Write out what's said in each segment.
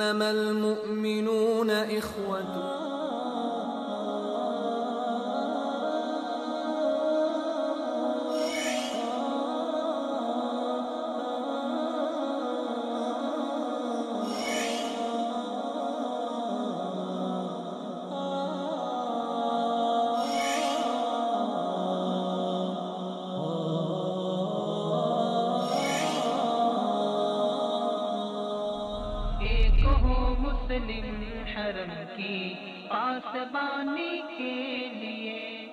انما المؤمنون اخوة. حرم کی پاسبانی کے لیے.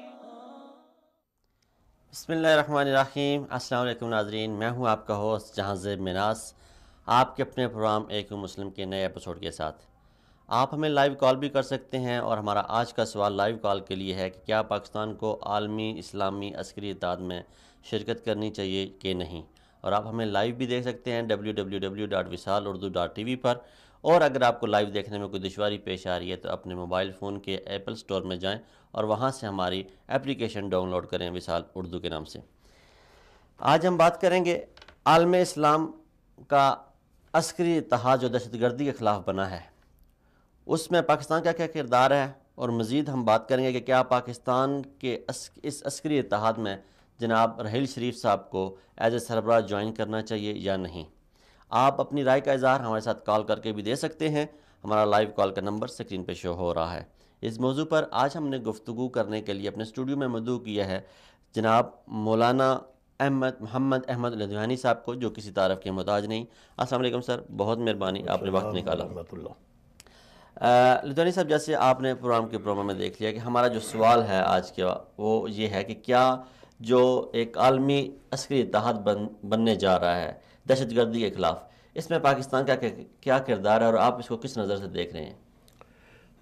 بسم اللہ الرحمن الرحیم. السلام علیکم ناظرین، میں ہوں آپ کا ہوسٹ جہاں زیب مناس، آپ کے اپنے پروگرام ایک مسلم کے نئے ایپیسوڈ کے ساتھ. آپ ہمیں لائیو کال بھی کر سکتے ہیں، اور ہمارا آج کا سوال لائیو کال کے لیے ہے کہ کیا پاکستان کو عالمی اسلامی عسکری اتحاد میں شرکت کرنی چاہیے کہ نہیں. اور آپ ہمیں لائیو بھی دیکھ سکتے ہیں www.visalurdu.tv پر. اور اگر آپ کو لائیو دیکھنے میں کوئی دشواری پیش آ رہی ہے تو اپنے موبائل فون کے ایپل سٹور میں جائیں اور وہاں سے ہماری اپلیکیشن ڈاؤن لوڈ کریں وصال اردو کے نام سے. آج ہم بات کریں گے عالم اسلام کا عسکری اتحاد جو دہشت گردی کے خلاف بنا ہے، اس میں پاکستان کا کیا کردار ہے، اور مزید ہم بات کریں گے کہ کیا پاکستان کے اس عسکری اتحاد میں جناب رحیل شریف صاحب کو ایز اے سربراہ جوائن کرنا چاہیے یا نہیں. آپ اپنی رائے کا اظہار ہمارے ساتھ کال کر کے بھی دے سکتے ہیں. ہمارا لائیو کال کا نمبر سکرین پہ شو ہو رہا ہے. اس موضوع پر آج ہم نے گفتگو کرنے کے لیے اپنے اسٹوڈیو میں مدعو کیا ہے جناب مولانا محمد احمد لدھیانوی صاحب کو، جو کسی تعارف کے محتاج نہیں. السلام علیکم سر، بہت مہربانی آپ نے وقت نکالا. لدھیانوی صاحب، جیسے آپ نے پروگرام میں دیکھ لیا کہ ہمارا جو سوال ہے آج کا وہ یہ ہے کہ کیا جو ایک عالمی عسکری اتحاد بننے جا رہا ہے دہشت گردی کے خلاف، اس میں پاکستان کا کیا کردار ہے اور آپ اس کو کس نظر سے دیکھ رہے ہیں؟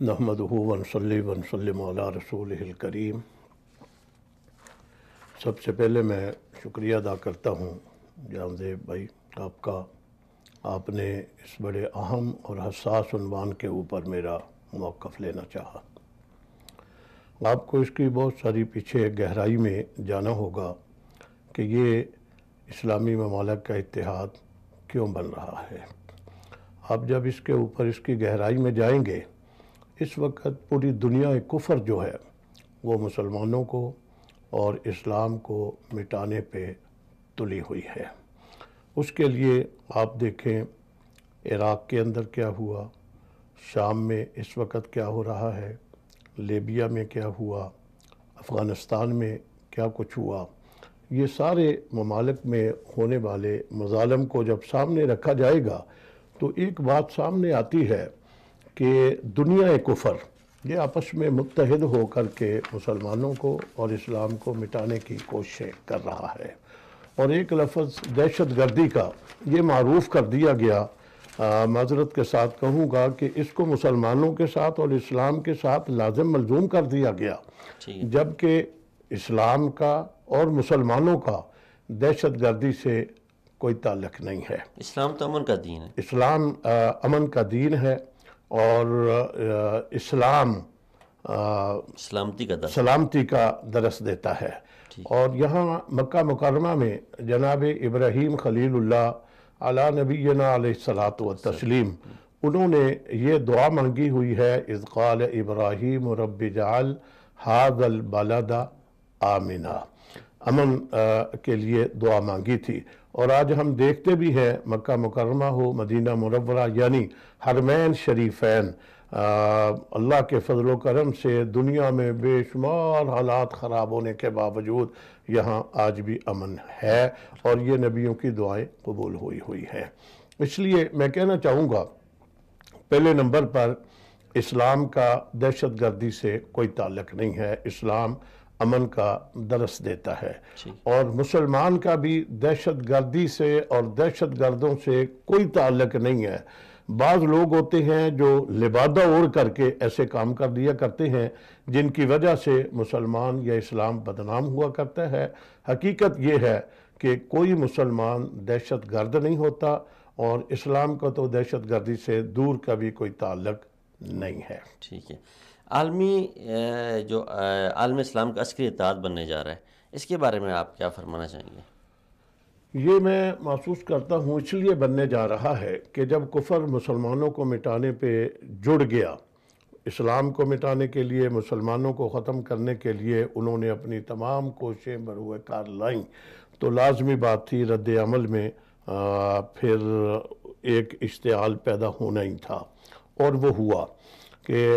نحمدہ ونصلی ونسلم علی رسولہ الکریم. سب سے پہلے میں شکریہ ادا کرتا ہوں جہاں زیب بھائی آپ کا، آپ نے اس بڑے اہم اور حساس عنوان کے اوپر میرا موقف لینا چاہا. آپ کو اس کی بہت ساری پیچھے گہرائی میں جانا ہوگا کہ یہ اسلامی ممالک کا اتحاد کیوں بن رہا ہے. آپ جب اس کے اوپر اس کی گہرائی میں جائیں گے، اس وقت پوری دنیا کفر جو ہے وہ مسلمانوں کو اور اسلام کو مٹانے پہ تلی ہوئی ہے. اس کے لیے آپ دیکھیں عراق کے اندر کیا ہوا، شام میں اس وقت کیا ہو رہا ہے، لیبیا میں کیا ہوا، افغانستان میں کیا کچھ ہوا. یہ سارے ممالک میں ہونے والے مظالم کو جب سامنے رکھا جائے گا تو ایک بات سامنے آتی ہے کہ دنیا کفر یہ آپس میں متحد ہو کر کے مسلمانوں کو اور اسلام کو مٹانے کی کوششیں کر رہا ہے. اور ایک لفظ دہشت گردی کا یہ معروف کر دیا گیا، معذرت کے ساتھ کہوں گا کہ اس کو مسلمانوں کے ساتھ اور اسلام کے ساتھ لازم ملزوم کر دیا گیا، جبکہ اسلام کا اور مسلمانوں کا دہشت گردی سے کوئی تعلق نہیں ہے. اسلام تو امن کا دین ہے. اسلام امن کا دین ہے، اور اسلام سلامتی کا درس دیتا ہے. اور یہاں مکہ مکرمہ میں جناب ابراہیم خلیل اللہ علی نبینا علیہ الصلاۃ والتسلیم، انہوں نے یہ دعا مانگی ہوئی ہے، اذ قال ابراہیم رب اجعل ھذا البلد آمنا، امن کے لیے دعا مانگی تھی. اور آج ہم دیکھتے بھی ہیں مکہ مکرمہ ہو، مدینہ منورہ، یعنی حرمین شریفین، اللہ کے فضل و کرم سے دنیا میں بے شمار حالات خراب ہونے کے باوجود یہاں آج بھی امن ہے، اور یہ نبیوں کی دعائیں قبول ہوئی ہے. اس لیے میں کہنا چاہوں گا پہلے نمبر پر اسلام کا دہشت گردی سے کوئی تعلق نہیں ہے. اسلام امن کا درس دیتا ہے، اور مسلمان کا بھی دہشت گردی سے اور دہشت گردوں سے کوئی تعلق نہیں ہے. بعض لوگ ہوتے ہیں جو لبادہ اوڑھ کر کے ایسے کام کر دیا کرتے ہیں جن کی وجہ سے مسلمان یا اسلام بدنام ہوا کرتا ہے. حقیقت یہ ہے کہ کوئی مسلمان دہشت گرد نہیں ہوتا، اور اسلام کا تو دہشت گردی سے دور کا بھی کوئی تعلق نہیں ہے. ٹھیک ہے. جو عالم اسلام کا عسکری اتحاد بننے جا رہا ہے، اس کے بارے میں آپ کیا فرمانا چاہیں گے؟ یہ میں محسوس کرتا ہوں اس لیے بننے جا رہا ہے کہ جب کفر مسلمانوں کو مٹانے پہ جڑ گیا، اسلام کو مٹانے کے لیے، مسلمانوں کو ختم کرنے کے لیے انہوں نے اپنی تمام کوششیں بروئے کار لائیں، تو لازمی بات تھی رد عمل میں پھر ایک اشتعال پیدا ہونا ہی تھا، اور وہ ہوا کہ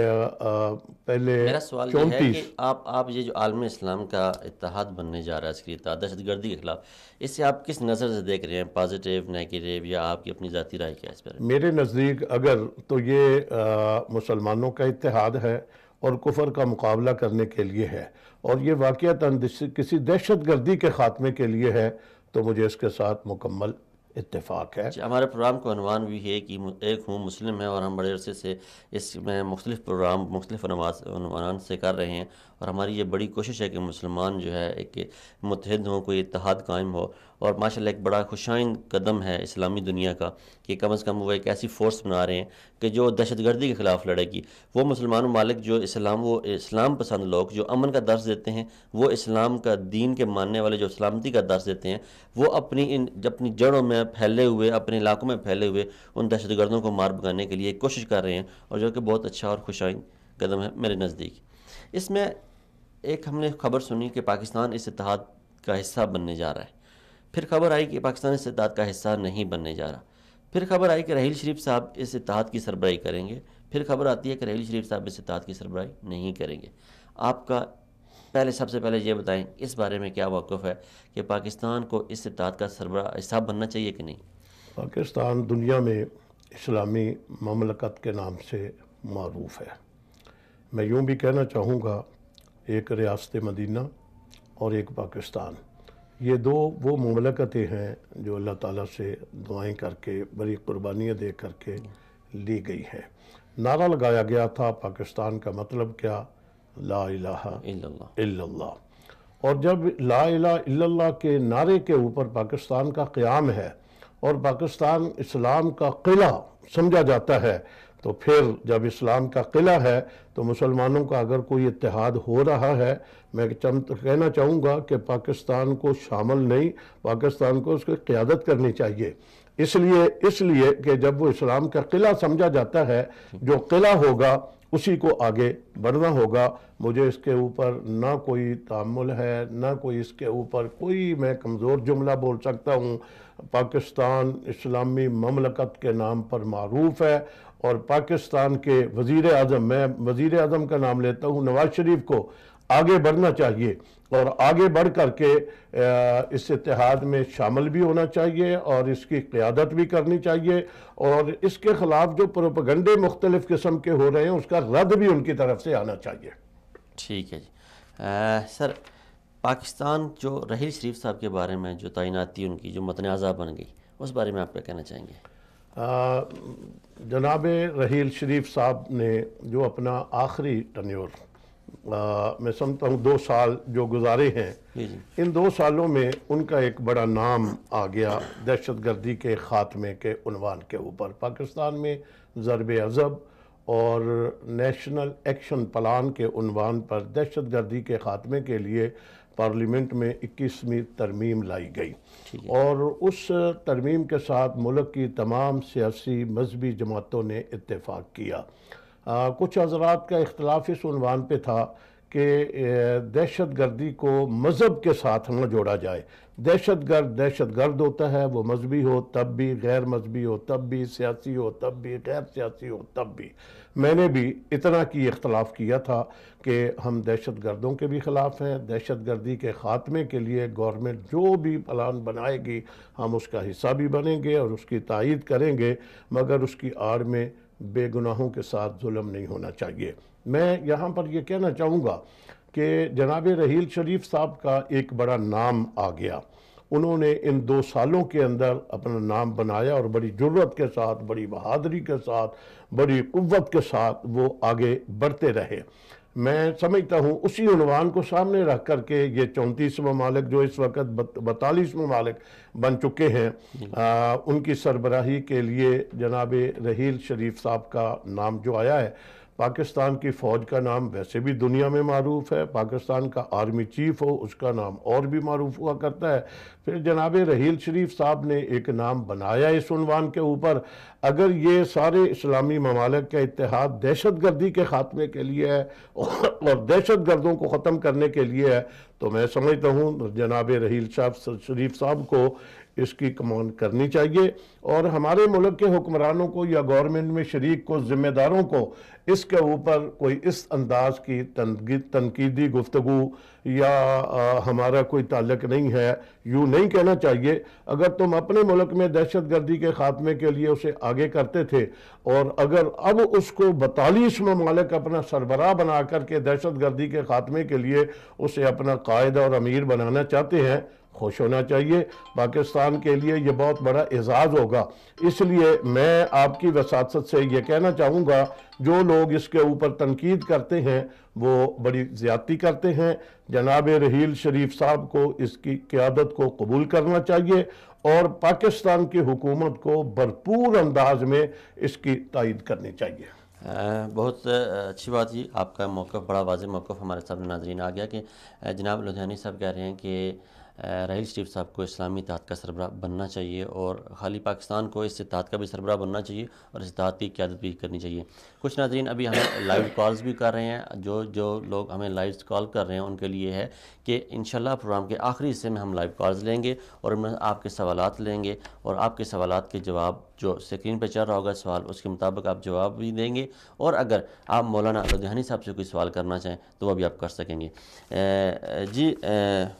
پہلے میرا سوال یہ ہے 34 کہ آپ یہ جو عالم اسلام کا اتحاد بننے جا رہا ہے، اس کے اتحاد دہشت گردی کے خلاف، اس سے آپ کس نظر سے دیکھ رہے ہیں؟ پازیٹیو، نیگیٹیو، یا آپ کی اپنی ذاتی رائے کیا ہے اس پر؟ میرے نزدیک اگر تو یہ مسلمانوں کا اتحاد ہے اور کفر کا مقابلہ کرنے کے لیے ہے، اور یہ واقعتاً کسی دہشت گردی کے خاتمے کے لیے ہے، تو مجھے اس کے ساتھ مکمل اتفاق ہے۔ ہمارے پروگرام کا عنوان بھی ہے کہ ایک ہوں مسلم ہے، اور ہم بڑے عرصے سے اس میں مختلف پروگرام مختلف عنوان سے کر رہے ہیں، اور ہماری یہ بڑی کوشش ہے کہ مسلمان جو ہے ایک متحد ہوں، کوئی اتحاد قائم ہو، اور ماشاءاللہ ایک بڑا خوشائند قدم ہے اسلامی دنیا کا کہ کم از کم وہ ایک ایسی فورس بنا رہے ہیں کہ جو دہشت گردی کے خلاف لڑے گی۔ وہ مسلمان ممالک جو اسلام پسند لوگ جو امن کا درس دیتے ہیں، وہ اسلام کا دین کے ماننے والے جو سلامتی کا درس دیتے ہیں، وہ اپنی جڑوں میں پھیلے ہوئے، اپنے علاقوں میں پھیلے ہوئے ان دہشت گردوں کو مار بھگانے کے لیے کوشش کر رہے ہیں، اور جو کہ بہت اچھا اور خوشائند قدم ہے میرے نزدیک۔ اس میں ایک ہم نے خبر سنی کہ پاکستان اس اتحاد کا حصہ بننے جا رہا ہے، پھر خبر آئی کہ پاکستان اس اتحاد کا حصہ نہیں بننے جا رہا، پھر خبر آئی کہ رحیل شریف صاحب اس اتحاد کی سربراہی کریں گے، پھر خبر آتی ہے کہ رحیل شریف صاحب اس اتحاد کی سربراہی نہیں کریں گے۔ آپ کا سب سے پہلے یہ بتائیں اس بارے میں کیا موقف ہے کہ پاکستان کو اس اتحاد کا سربراہ حصہ بننا چاہیے کہ نہیں؟ پاکستان دنیا میں اسلامی مملکت کے نام سے معروف ہے۔ میں یوں بھی کہنا چاہوں گا ایک ریاست مدینہ اور ایک پاکستان، یہ دو وہ مملکتیں ہیں جو اللہ تعالیٰ سے دعائیں کر کے، بڑی قربانیاں دے کر کے لی گئی ہیں۔ نعرہ لگایا گیا تھا پاکستان کا مطلب کیا؟ لا الہ الا اللہ۔ اور جب لا الہ الا اللہ کے نعرے کے اوپر پاکستان کا قیام ہے اور پاکستان اسلام کا قلعہ سمجھا جاتا ہے، تو پھر جب اسلام کا قلعہ ہے تو مسلمانوں کا اگر کوئی اتحاد ہو رہا ہے، میں کہنا چاہوں گا کہ پاکستان کو شامل نہیں، پاکستان کو اس کی قیادت کرنی چاہیے۔ اس لیے کہ جب وہ اسلام کا قلعہ سمجھا جاتا ہے، جو قلعہ ہوگا اسی کو آگے بڑھنا ہوگا۔ مجھے اس کے اوپر نہ کوئی تعامل ہے، نہ کوئی اس کے اوپر کوئی میں کمزور جملہ بول سکتا ہوں۔ پاکستان اسلامی مملکت کے نام پر معروف ہے، اور پاکستان کے وزیر اعظم، میں وزیر اعظم کا نام لیتا ہوں، نواز شریف کو آگے بڑھنا چاہیے، اور آگے بڑھ کر کے اس اتحاد میں شامل بھی ہونا چاہیے، اور اس کی قیادت بھی کرنی چاہیے، اور اس کے خلاف جو پروپیگنڈے مختلف قسم کے ہو رہے ہیں اس کا رد بھی ان کی طرف سے آنا چاہیے۔ ٹھیک ہے جی۔ سر، پاکستان جو رحیل شریف صاحب کے بارے میں جو تعیناتی ان کی جو متنازع بن گئی، اس بارے میں آپ کیا کہنا چاہیں گے؟ جناب رحیل شریف صاحب نے جو اپنا آخری ٹنیور میں سمجھتا ہوں 2 سال جو گزارے ہیں، ان 2 سالوں میں ان کا ایک بڑا نام آ گیا دہشت گردی کے خاتمے کے عنوان کے اوپر۔ پاکستان میں ضرب عضب اور نیشنل ایکشن پلان کے عنوان پر دہشت گردی کے خاتمے کے لیے پارلیمنٹ میں 21ویں ترمیم لائی گئی، اور اس ترمیم کے ساتھ ملک کی تمام سیاسی مذہبی جماعتوں نے اتفاق کیا۔ کچھ حضرات کا اختلاف اس عنوان پہ تھا کہ دہشت گردی کو مذہب کے ساتھ نہ جوڑا جائے۔ دہشت گرد ہوتا ہے، وہ مذہبی ہو تب بھی، غیر مذہبی ہو تب بھی، سیاسی ہو تب بھی، غیر سیاسی ہو تب بھی۔ میں نے بھی اتنا کی اختلاف کیا تھا کہ ہم دہشت گردوں کے بھی خلاف ہیں، دہشت گردی کے خاتمے کے لیے گورنمنٹ جو بھی پلان بنائے گی ہم اس کا حصہ بھی بنیں گے اور اس کی تائید کریں گے، مگر اس کی آڑ میں بے گناہوں کے ساتھ ظلم نہیں ہونا چاہیے۔ میں یہاں پر یہ کہنا چاہوں گا کہ جناب رحیل شریف صاحب کا ایک بڑا نام آ گیا، انہوں نے ان 2 سالوں کے اندر اپنا نام بنایا، اور بڑی جرأت کے ساتھ، بڑی بہادری کے ساتھ، بڑی قوت کے ساتھ وہ آگے بڑھتے رہے۔ میں سمجھتا ہوں اسی عنوان کو سامنے رکھ کر کے یہ 34 ممالک جو اس وقت 42 ممالک بن چکے ہیں، ان کی سربراہی کے لیے جناب رحیل شریف صاحب کا نام جو آیا ہے، پاکستان کی فوج کا نام ویسے بھی دنیا میں معروف ہے، پاکستان کا آرمی چیف ہو اس کا نام اور بھی معروف ہوا کرتا ہے، پھر جناب رحیل شریف صاحب نے ایک نام بنایا اس عنوان کے اوپر۔ اگر یہ سارے اسلامی ممالک کا اتحاد دہشت گردی کے خاتمے کے لیے ہے اور دہشت گردوں کو ختم کرنے کے لیے ہے، تو میں سمجھتا ہوں جناب رحیل شریف صاحب کو اس کی کمان کرنی چاہیے، اور ہمارے ملک کے حکمرانوں کو یا گورنمنٹ میں شریک کو، ذمہ داروں کو اس کے اوپر کوئی اس انداز کی تنقیدی گفتگو یا ہمارا کوئی تعلق نہیں ہے، یوں نہیں کہنا چاہیے۔ اگر تم اپنے ملک میں دہشت گردی کے خاتمے کے لیے اسے آگے کرتے تھے، اور اگر اب اس کو 42 ممالک اپنا سربراہ بنا کر کے دہشت گردی کے خاتمے کے لیے اسے اپنا قائد اور امیر بنانا چاہتے ہیں، خوش ہونا چاہیے۔ پاکستان کے لیے یہ بہت بڑا اعزاز ہوگا۔ اس لیے میں آپ کی وساطت سے یہ کہنا چاہوں گا، جو لوگ اس کے اوپر تنقید کرتے ہیں وہ بڑی زیادتی کرتے ہیں۔ جناب رحیل شریف صاحب کو اس کی قیادت کو قبول کرنا چاہیے، اور پاکستان کی حکومت کو بھرپور انداز میں اس کی تائید کرنی چاہیے۔ بہت اچھی بات یہ آپ کا موقف، بڑا واضح موقف ہمارے سامنے ناظرین آ گیا کہ جناب لدھیانی صاحب کہہ رہے ہیں کہ رحیل شریف صاحب کو اسلامی اتحاد کا سربراہ بننا چاہیے، اور خالی پاکستان کو اس اتحاد کا بھی سربراہ بننا چاہیے، اور اس اتحاد کی قیادت بھی کرنی چاہیے۔ کچھ ناظرین ابھی ہمیں لائیو کالز بھی کر رہے ہیں، جو لوگ ہمیں لائیو کال کر رہے ہیں ان کے لیے ہے کہ انشاءاللہ پروگرام کے آخری حصے میں ہم لائیو کالز لیں گے، اور ان میں آپ کے سوالات لیں گے، اور آپ کے سوالات کے جواب جو اسکرین پہ چل رہا ہوگا سوال، اس کے مطابق آپ جواب بھی دیں گے، اور اگر آپ مولانا لدھیانی صاحب سے کوئی سوال کرنا چاہیں تو وہ بھی آپ کر سکیں گے۔ جی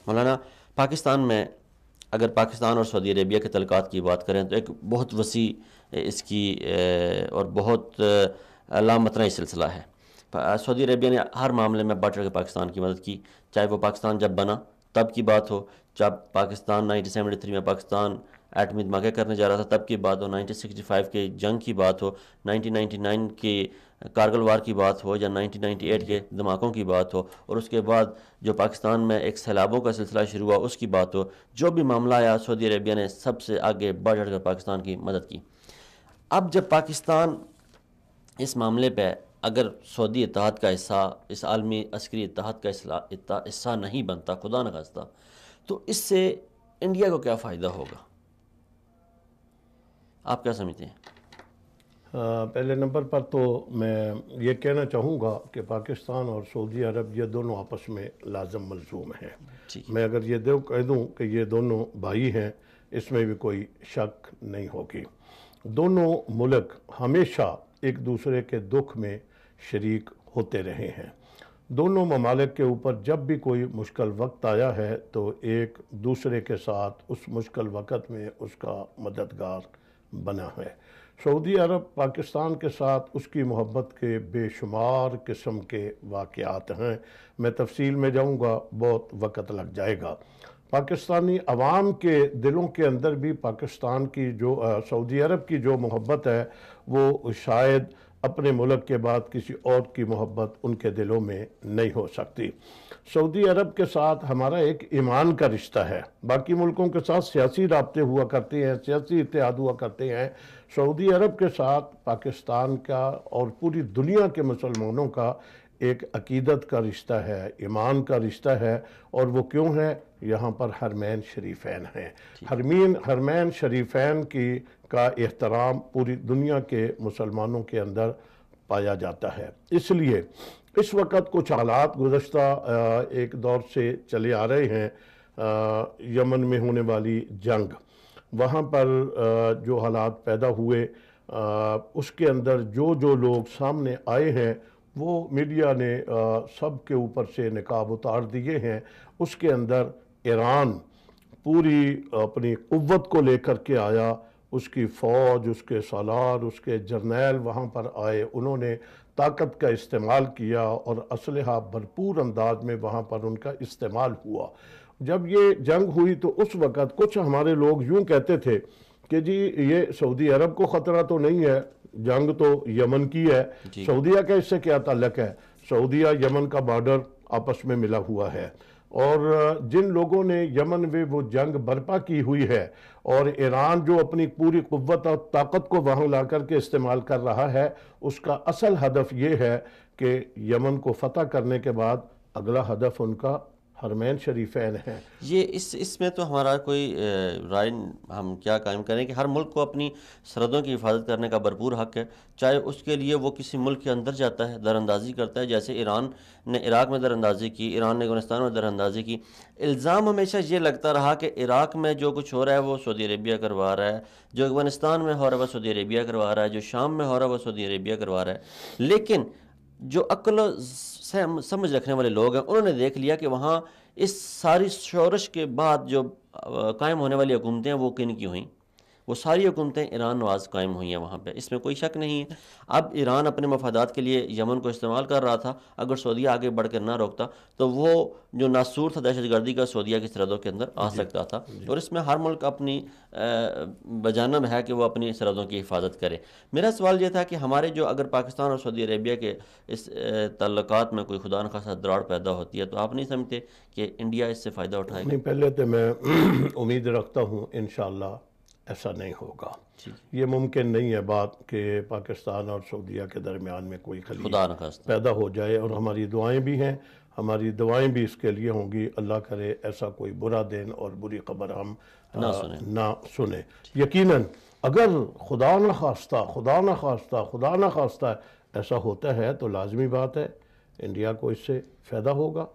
مولانا، پاکستان میں اگر پاکستان اور سعودی عربیہ کے تعلقات کی بات کریں تو ایک بہت وسیع اس کی اور بہت لامتناہی سلسلہ ہے۔ سعودی عربیہ نے ہر معاملے میں بڑھ چڑھ کے پاکستان کی مدد کی، چاہے وہ پاکستان جب بنا تب کی بات ہو، جب پاکستان 1973 میں پاکستان ایٹمی دھماکے کرنے جا رہا تھا تب کی بات ہو، 1965 کے جنگ کی بات ہو، 1999 کے کارگل وار کی بات ہو، یا 1998 کے دھماکوں کی بات ہو، اور اس کے بعد جو پاکستان میں ایک سیلابوں کا سلسلہ شروع ہوا اس کی بات ہو، جو بھی معاملہ آیا سعودی عربیہ نے سب سے آگے بڑھ چڑھ کر پاکستان کی مدد کی۔ اب جب پاکستان اس معاملے پہ اگر سعودی اتحاد کا حصہ، اس عالمی عسکری اتحاد کا حصہ نہیں بنتا، خدا نخواستہ، تو اس سے انڈیا کو کیا فائدہ ہوگا؟ آپ کیا سمجھتے ہیں؟ پہلے نمبر پر تو میں یہ کہنا چاہوں گا کہ پاکستان اور سعودی عرب یہ دونوں آپس میں لازم ملزوم ہیں۔ میں اگر یہ کہہ دوں کہ یہ دونوں بھائی ہیں، اس میں بھی کوئی شک نہیں ہوگی۔ دونوں ملک ہمیشہ ایک دوسرے کے دکھ میں شریک ہوتے رہے ہیں۔ دونوں ممالک کے اوپر جب بھی کوئی مشکل وقت آیا ہے تو ایک دوسرے کے ساتھ اس مشکل وقت میں اس کا مددگار بنا ہے۔ سعودی عرب پاکستان کے ساتھ اس کی محبت کے بے شمار قسم کے واقعات ہیں، میں تفصیل میں جاؤں گا بہت وقت لگ جائے گا۔ پاکستانی عوام کے دلوں کے اندر بھی پاکستان کی جو سعودی عرب کی جو محبت ہے وہ شاید اپنے ملک کے بعد کسی اور کی محبت ان کے دلوں میں نہیں ہو سکتی۔ سعودی عرب کے ساتھ ہمارا ایک ایمان کا رشتہ ہے، باقی ملکوں کے ساتھ سیاسی رابطے ہوا کرتے ہیں، سیاسی اتحاد ہوا کرتے ہیں۔ سعودی عرب کے ساتھ پاکستان کا اور پوری دنیا کے مسلمانوں کا ایک عقیدت کا رشتہ ہے، ایمان کا رشتہ ہے، اور وہ کیوں ہے؟ یہاں پر حرمین شریفین ہیں۔ حرمین شریفین کا احترام پوری دنیا کے مسلمانوں کے اندر پایا جاتا ہے۔ اس لیے اس وقت کچھ حالات گزشتہ ایک دور سے چلے آ رہے ہیں، یمن میں ہونے والی جنگ، وہاں پر جو حالات پیدا ہوئے اس کے اندر جو لوگ سامنے آئے ہیں وہ میڈیا نے سب کے اوپر سے نقاب اتار دیے ہیں۔ اس کے اندر ایران پوری اپنی قوت کو لے کر کے آیا، اس کی فوج، اس کے سالار، اس کے جرنیل وہاں پر آئے، انہوں نے طاقت کا استعمال کیا اور اسلحہ بھرپور انداز میں وہاں پر ان کا استعمال ہوا۔ جب یہ جنگ ہوئی تو اس وقت کچھ ہمارے لوگ یوں کہتے تھے کہ جی یہ سعودی عرب کو خطرہ تو نہیں ہے، جنگ تو یمن کی ہے، سعودیہ کا اس سے کیا تعلق ہے؟ سعودیہ یمن کا بارڈر آپس میں ملا ہوا ہے، اور جن لوگوں نے یمن میں وہ جنگ برپا کی ہوئی ہے اور ایران جو اپنی پوری قوت اور طاقت کو وہاں لا کر کے استعمال کر رہا ہے، اس کا اصل ہدف یہ ہے کہ یمن کو فتح کرنے کے بعد اگلا ہدف ان کا حرمین شریفین ہے۔ یہ اس میں تو ہمارا کوئی رائے ہم کیا قائم کریں کہ ہر ملک کو اپنی سرحدوں کی حفاظت کرنے کا بھرپور حق ہے، چاہے اس کے لیے وہ کسی ملک کے اندر جاتا ہے، در اندازی کرتا ہے، جیسے ایران نے عراق میں در اندازی کی، ایران نے افغانستان میں در اندازی کی۔ الزام ہمیشہ یہ لگتا رہا کہ عراق میں جو کچھ ہو رہا ہے وہ سعودی عربیہ کروا رہا ہے، جو افغانستان میں ہو رہا ہے وہ سعودی عربیہ کروا رہا ہے، جو شام میں ہو رہا ہے وہ سعودی عربیہ کروا رہا ہے۔ لیکن جو عقل و سمجھ رکھنے والے لوگ ہیں انہوں نے دیکھ لیا کہ وہاں اس ساری شورش کے بعد جو قائم ہونے والی حکومتیں ہیں وہ کن کی ہوئیں؟ وہ ساری حکومتیں ایران نواز قائم ہوئی ہیں وہاں پہ، اس میں کوئی شک نہیں ہے۔ اب ایران اپنے مفادات کے لیے یمن کو استعمال کر رہا تھا، اگر سعودیہ آگے بڑھ کر نہ روکتا تو وہ جو ناسور تھا دہشت گردی کا سعودیہ کی سرحدوں کے اندر آ سکتا تھا، اور اس میں ہر ملک اپنی بجانب ہے کہ وہ اپنی سرحدوں کی حفاظت کرے۔ میرا سوال یہ تھا کہ ہمارے جو اگر پاکستان اور سعودی عربیہ کے اس تعلقات میں کوئی خدا نخواستہ دراڑ پیدا ہوتی ہے تو آپ نہیں سمجھتے کہ انڈیا اس سے فائدہ اٹھائے گا؟ نہیں، پہلے تو میں امید رکھتا ہوں انشاءاللہ ایسا نہیں ہوگا۔ یہ ممکن نہیں ہے بات کہ پاکستان اور سعودیہ کے درمیان میں کوئی خلیج پیدا ہو جائے، اور ہماری دعائیں بھی ہیں، ہماری دعائیں بھی اس کے لیے ہوں گی، اللہ کرے ایسا کوئی برا دن اور بری خبر ہم نہ سنیں۔ یقیناً اگر خدا نہ خواستہ ایسا ہوتا ہے تو لازمی بات ہے انڈیا کو اس سے فائدہ ہوگا۔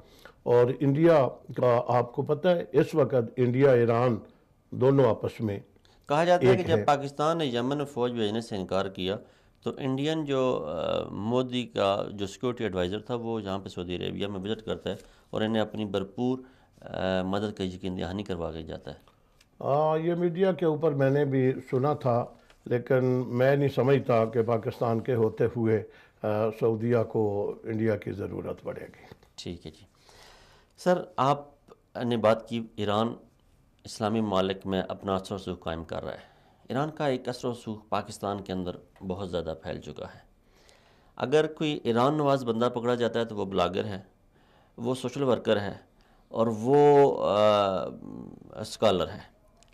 اور انڈیا کا آپ کو پتہ ہے اس وقت انڈیا ایران دونوں آپس میں کہا جاتا ہے کہ جب پاکستان نے یمن میں فوج بھیجنے سے انکار کیا تو انڈین جو مودی کا جو سیکورٹی ایڈوائزر تھا وہ یہاں پہ سعودی عربیہ میں وزٹ کرتا ہے اور انہیں اپنی بھرپور مدد کا یقین دہانی کروا کے جاتا ہے۔ یہ میڈیا کے اوپر میں نے بھی سنا تھا، لیکن میں نہیں سمجھتا کہ پاکستان کے ہوتے ہوئے سعودیہ کو انڈیا کی ضرورت پڑے گی۔ ٹھیک ہے جی سر، آپ نے بات کی ایران اسلامی ممالک میں اپنا اثر و رسوخ قائم کر رہا ہے۔ ایران کا ایک اثر و رسوخ پاکستان کے اندر بہت زیادہ پھیل چکا ہے۔ اگر کوئی ایران نواز بندہ پکڑا جاتا ہے تو وہ بلاگر ہے، وہ سوشل ورکر ہے اور وہ اسکالر ہے۔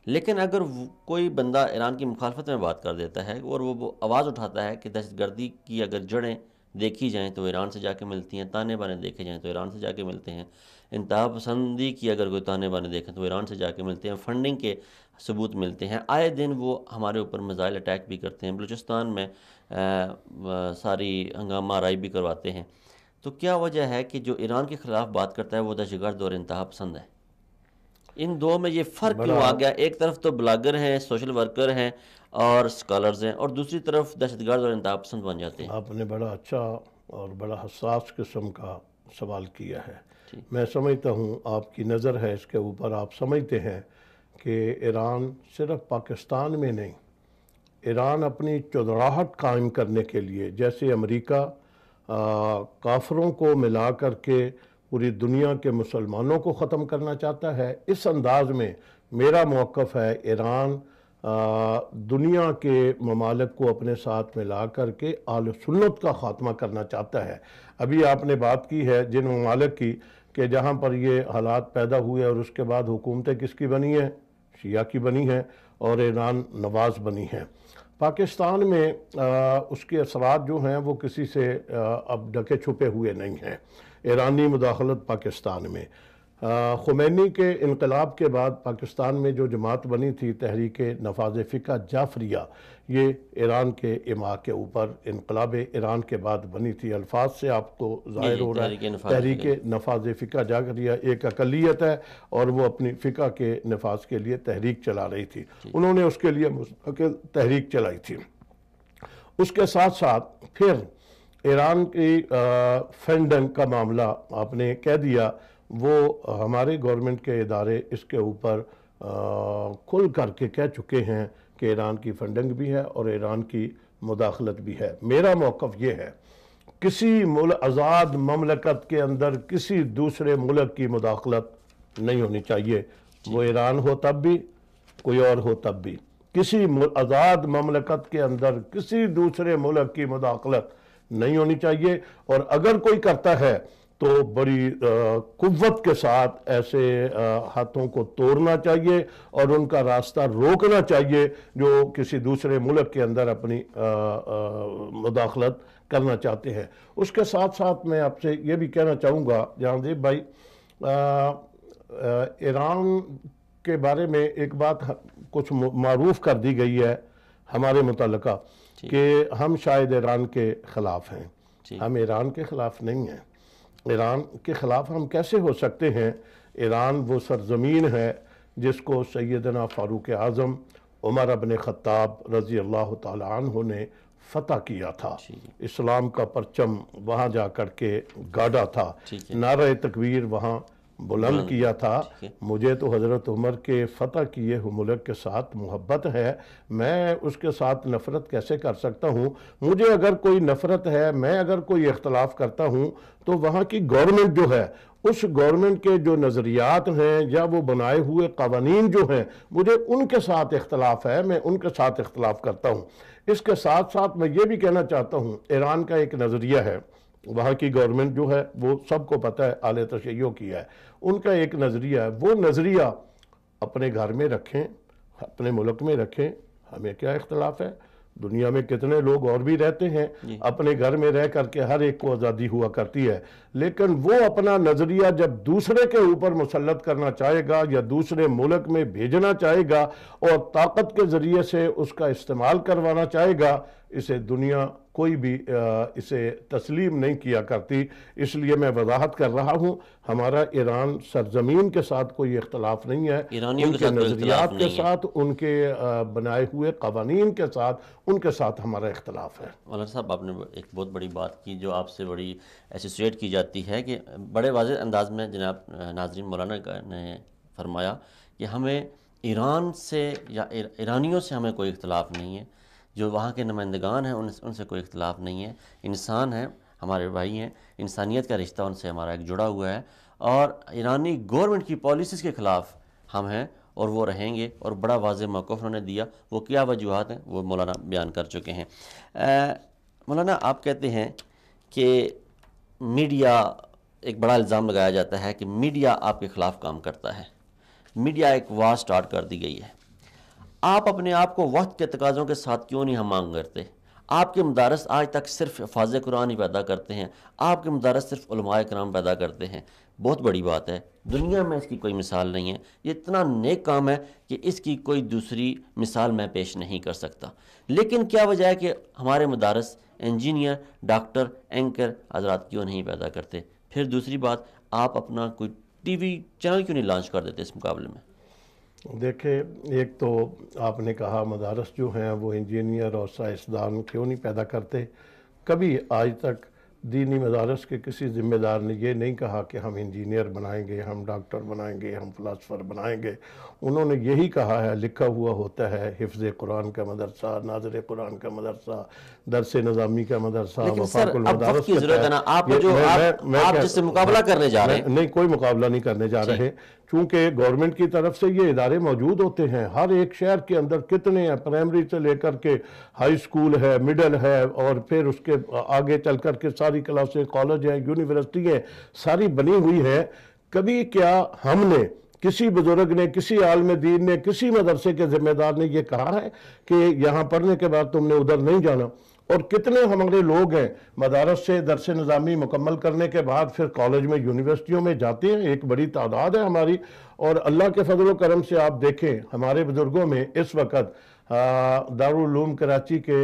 لیکن اگر کوئی بندہ ایران کی مخالفت میں بات کر دیتا ہے اور وہ آواز اٹھاتا ہے کہ دہشت گردی کی اگر جڑیں دیکھی جائیں تو ایران سے جا کے ملتی ہیں، تانے بانے دیکھے جائیں تو ایران سے جا کے ملتے ہیں، انتہا پسندی کی اگر کوئی تانے بانے دیکھیں تو ایران سے جا کے ملتے ہیں، فنڈنگ کے ثبوت ملتے ہیں، آئے دن وہ ہمارے اوپر میزائل اٹیک بھی کرتے ہیں، بلوچستان میں ساری ہنگامہ آرائی بھی کرواتے ہیں۔ تو کیا وجہ ہے کہ جو ایران کے خلاف بات کرتا ہے وہ دہشت گرد اور انتہا پسند ہے؟ ان دو میں یہ فرق کیوں آ گیا؟ ایک طرف تو بلاگر ہیں، سوشل ورکر ہیں اور اسکالرز ہیں، اور دوسری طرف دہشت گرد اور انتہا پسند بن جاتے ہیں۔ آپ نے بڑا اچھا اور بڑا حساس قسم کا سوال کیا ہے۔ میں سمجھتا ہوں آپ کی نظر ہے اس کے اوپر، آپ سمجھتے ہیں کہ ایران صرف پاکستان میں نہیں، ایران اپنی چودراہٹ قائم کرنے کے لیے جیسے امریکہ کافروں کو ملا کر کے پوری دنیا کے مسلمانوں کو ختم کرنا چاہتا ہے، اس انداز میں میرا موقف ہے ایران دنیا کے ممالک کو اپنے ساتھ ملا کر کے اہل سنت کا خاتمہ کرنا چاہتا ہے۔ ابھی آپ نے بات کی ہے جن ممالک کی کہ جہاں پر یہ حالات پیدا ہوئے اور اس کے بعد حکومتیں کس کی بنی ہیں؟ شیعہ کی بنی ہیں اور ایران نواز بنی ہیں۔ پاکستان میں اس کے اثرات جو ہیں وہ کسی سے اب ڈھکے چھپے ہوئے نہیں ہیں۔ ایرانی مداخلت پاکستان میں، خمینی کے انقلاب کے بعد پاکستان میں جو جماعت بنی تھی تحریک نفاذ فقہ جعفریہ، یہ ایران کے اماں کے اوپر انقلاب ایران کے بعد بنی تھی۔ الفاظ سے آپ کو ظاہر ہو رہا ہے تحریک نفاذ فقہ جعفریہ ایک اقلیت ہے اور وہ اپنی فقہ کے نفاذ کے لیے تحریک چلا رہی تھی، انہوں نے اس کے لیے مستقل تحریک چلائی تھی۔ اس کے ساتھ ساتھ پھر ایران کی فنڈنگ کا معاملہ آپ نے کہہ دیا، وہ ہمارے گورنمنٹ کے ادارے اس کے اوپر کھل کر کے کہہ چکے ہیں کہ ایران کی فنڈنگ بھی ہے اور ایران کی مداخلت بھی ہے۔ میرا موقف یہ ہے کسی آزاد مملکت کے اندر کسی دوسرے ملک کی مداخلت نہیں ہونی چاہیے، وہ ایران ہو تب بھی، کوئی اور ہو تب بھی۔ کسی آزاد مملکت کے اندر کسی دوسرے ملک کی مداخلت نہیں ہونی چاہیے، اور اگر کوئی کرتا ہے تو بڑی قوت کے ساتھ ایسے ہاتھوں کو توڑنا چاہیے اور ان کا راستہ روکنا چاہیے جو کسی دوسرے ملک کے اندر اپنی مداخلت کرنا چاہتے ہیں۔ اس کے ساتھ ساتھ میں آپ سے یہ بھی کہنا چاہوں گا جہانزیب بھائی، ایران کے بارے میں ایک بات کچھ معروف کر دی گئی ہے ہمارے متعلقہ کہ ہم شاید ایران کے خلاف ہیں۔ ہم ایران کے خلاف نہیں ہیں۔ ایران کے خلاف ہم کیسے ہو سکتے ہیں؟ ایران وہ سرزمین ہے جس کو سیدنا فاروق اعظم عمر ابن خطاب رضی اللہ تعالی عنہ نے فتح کیا تھا، اسلام کا پرچم وہاں جا کر کے گاڑا تھا، نعرہ تکبیر وہاں بلند کیا تھا۔ مجھے تو حضرت عمر کے فتح کیے ہوئے ملک کے ساتھ محبت ہے، میں اس کے ساتھ نفرت کیسے کر سکتا ہوں؟ مجھے اگر کوئی نفرت ہے، میں اگر کوئی اختلاف کرتا ہوں تو وہاں کی گورنمنٹ جو ہے، اس گورنمنٹ کے جو نظریات ہیں یا وہ بنائے ہوئے قوانین جو ہیں، مجھے ان کے ساتھ اختلاف ہے، میں ان کے ساتھ اختلاف کرتا ہوں۔ اس کے ساتھ ساتھ میں یہ بھی کہنا چاہتا ہوں، ایران کا ایک نظریہ ہے، وہاں کی گورنمنٹ جو ہے وہ سب کو پتہ ہے، اعلی تشیع کی ہے، ان کا ایک نظریہ ہے، وہ نظریہ اپنے گھر میں رکھیں، اپنے ملک میں رکھیں، ہمیں کیا اختلاف ہے؟ دنیا میں کتنے لوگ اور بھی رہتے ہیں، اپنے گھر میں رہ کر کے ہر ایک کو آزادی ہوا کرتی ہے، لیکن وہ اپنا نظریہ جب دوسرے کے اوپر مسلط کرنا چاہے گا یا دوسرے ملک میں بھیجنا چاہے گا اور طاقت کے ذریعے سے اس کا استعمال کروانا چاہے گا، اسے دنیا کوئی بھی اسے تسلیم نہیں کیا کرتی۔ اس لیے میں وضاحت کر رہا ہوں، ہمارا ایران سرزمین کے ساتھ کوئی اختلاف نہیں ہے، ان کے نظریات کے ساتھ، ان کے بنائے ہوئے قوانین کے ساتھ، ان کے ساتھ ہمارا اختلاف ہے۔ مولانا صاحب، آپ نے ایک بہت بڑی بات کی جو آپ سے بڑی ایسوسیٹ کی جاتی ہے کہ بڑے واضح انداز میں جناب ناظرین مولانا نے فرمایا کہ ہمیں ایران سے یا ایرانیوں سے ہمیں کوئی اختلاف نہیں ہے، جو وہاں کے نمائندگان ہیں ان سے کوئی اختلاف نہیں ہے، انسان ہیں، ہمارے بھائی ہیں، انسانیت کا رشتہ ان سے ہمارا ایک جڑا ہوا ہے، اور ایرانی گورنمنٹ کی پالیسیز کے خلاف ہم ہیں اور وہ رہیں گے، اور بڑا واضح موقف انہوں نے دیا۔ وہ کیا وجوہات ہیں وہ مولانا بیان کر چکے ہیں۔ مولانا، آپ کہتے ہیں کہ میڈیا، ایک بڑا الزام لگایا جاتا ہے کہ میڈیا آپ کے خلاف کام کرتا ہے، میڈیا ایک وار سٹارٹ کر دی گئی ہے۔ آپ اپنے آپ کو وقت کے تقاضوں کے ساتھ کیوں نہیں ہم مانگ کرتے؟ آپ کے مدارس آج تک صرف حفاظ قرآن ہی پیدا کرتے ہیں، آپ کے مدارس صرف علماء کرام پیدا کرتے ہیں، بہت بڑی بات ہے، دنیا میں اس کی کوئی مثال نہیں ہے، یہ اتنا نیک کام ہے کہ اس کی کوئی دوسری مثال میں پیش نہیں کر سکتا۔ لیکن کیا وجہ ہے کہ ہمارے مدارس انجینئر، ڈاکٹر، اینکر حضرات کیوں نہیں پیدا کرتے؟ پھر دوسری بات، آپ اپنا کوئی ٹی وی چینل کیوں نہیں لانچ کر دیتے اس مقابلے میں؟ دیکھیں، ایک تو آپ نے کہا مدارس جو ہیں وہ انجینئر اور سائنسدان کیوں نہیں پیدا کرتے۔ کبھی آج تک دینی مدارس کے کسی ذمہ دار نے یہ نہیں کہا کہ ہم انجینئر بنائیں گے، ہم ڈاکٹر بنائیں گے، ہم فلاسفر بنائیں گے۔ انہوں نے یہی کہا ہے، لکھا ہوا ہوتا ہے، حفظ قرآن کا مدرسہ، ناظر قرآن کا مدرسہ، درس نظامی کا مدرسہ، وفاق المدارس کی ضرورت ہے نا، آپ جس سے مقابلہ کرنے جا رہے ہیں۔ نہیں، کوئی مقابلہ نہیں کرنے جا رہے، چونکہ گورنمنٹ کی طرف سے یہ ادارے موجود ہوتے ہیں۔ ہر ایک شہر کے اندر کتنے ہیں، پرائمری سے لے کر کے ہائی سکول ہے، مڈل ہے، اور پھر اس کے آگے چل کر کے ساری کلاسیں، کالج ہیں، یونیورسٹی ہیں، ساری بنی ہوئی ہیں۔ کبھی کیا ہم نے، کسی بزرگ نے، کسی عالم دین نے، کسی مدرسے کے ذمہ دار نے یہ کہا ہے کہ یہاں پڑھنے کے بعد تم نے ادھر نہیں جانا؟ اور کتنے ہمارے لوگ ہیں مدارس سے درس نظامی مکمل کرنے کے بعد پھر کالج میں، یونیورسٹیوں میں جاتے ہیں، ایک بڑی تعداد ہے ہماری۔ اور اللہ کے فضل و کرم سے آپ دیکھیں، ہمارے بزرگوں میں اس وقت دارالعلوم کراچی کے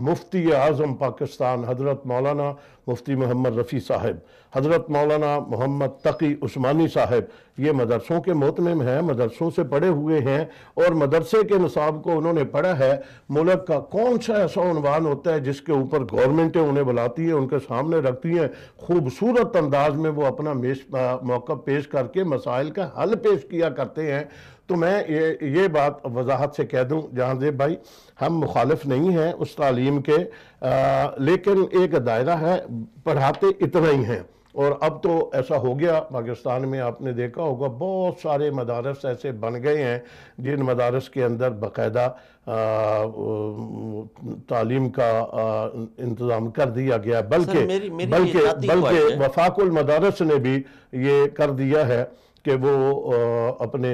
مفتی اعظم پاکستان حضرت مولانا مفتی محمد رفیع صاحب، حضرت مولانا محمد تقی عثمانی صاحب، یہ مدرسوں کے محتمم ہیں، مدرسوں سے پڑھے ہوئے ہیں، اور مدرسے کے نصاب کو انہوں نے پڑھا ہے۔ ملک کا کون سا ایسا عنوان ہوتا ہے جس کے اوپر گورنمنٹیں انہیں بلاتی ہیں، ان کے سامنے رکھتی ہیں، خوبصورت انداز میں وہ اپنا موقف پیش کر کے مسائل کا حل پیش کیا کرتے ہیں۔ تو میں یہ بات وضاحت سے کہہ دوں جہانزیب بھائی، ہم مخالف نہیں ہیں اس تعلیم کے، لیکن ایک دائرہ ہے، پڑھاتے اتنا ہی ہیں، اور اب تو ایسا ہو گیا پاکستان میں، آپ نے دیکھا ہوگا بہت سارے مدارس ایسے بن گئے ہیں جن مدارس کے اندر باقاعدہ تعلیم کا انتظام کر دیا گیا، بلکہ وفاق المدارس نے بھی یہ کر دیا ہے کہ وہ اپنے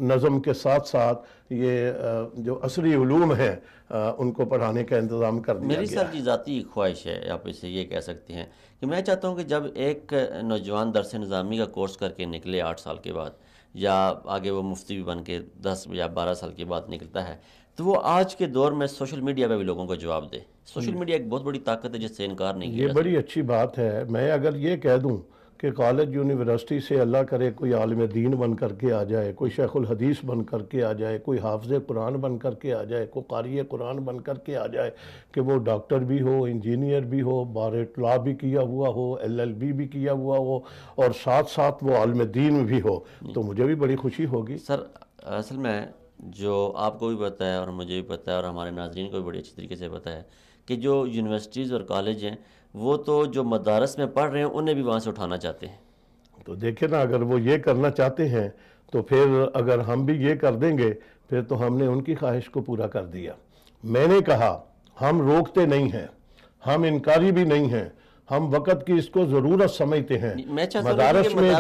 نظم کے ساتھ ساتھ یہ جو عصری علوم ہیں ان کو پڑھانے کا انتظام کر دیا گیا ہے۔ میری سر جی ذاتی خواہش ہے، آپ اسے یہ کہہ سکتے ہیں کہ میں چاہتا ہوں کہ جب ایک نوجوان درس نظامی کا کورس کر کے نکلے 8 سال کے بعد، یا آگے وہ مفتی بھی بن کے 10 یا 12 سال کے بعد نکلتا ہے، تو وہ آج کے دور میں سوشل میڈیا پہ بھی لوگوں کو جواب دے۔ سوشل میڈیا ایک بہت بڑی طاقت ہے جس سے انکار نہیں کیا یہ بڑی اچھی بات ہے۔ میں اگر یہ کہہ دوں کہ کالج یونیورسٹی سے اللہ کرے کوئی عالم دین بن کر کے آ جائے، کوئی شیخ الحدیث بن کر کے آ جائے، کوئی حافظ قرآن بن کر کے آ جائے، کوئی قاری قرآن بن کر کے آ جائے، کہ وہ ڈاکٹر بھی ہو، انجینئر بھی ہو، بار لا بھی کیا ہوا ہو، LLB بھی کیا ہوا ہو، اور ساتھ ساتھ وہ عالم دین بھی ہو، تو مجھے بھی بڑی خوشی ہوگی۔ سر اصل میں جو آپ کو بھی پتہ ہے اور مجھے بھی پتہ ہے اور ہمارے ناظرین کو بھی بڑی اچھی طریقے سے پتہ ہے کہ جو یونیورسٹیز اور کالج ہیں وہ تو جو مدارس میں پڑھ رہے ہیں انہیں بھی وہاں سے اٹھانا چاہتے ہیں۔ تو دیکھیں نا، اگر وہ یہ کرنا چاہتے ہیں تو پھر اگر ہم بھی یہ کر دیں گے پھر تو ہم نے ان کی خواہش کو پورا کر دیا۔ میں نے کہا ہم روکتے نہیں ہیں، ہم انکاری بھی نہیں ہیں، ہم وقت کی اس کو ضرورت سمجھتے ہیں۔ مدارس میں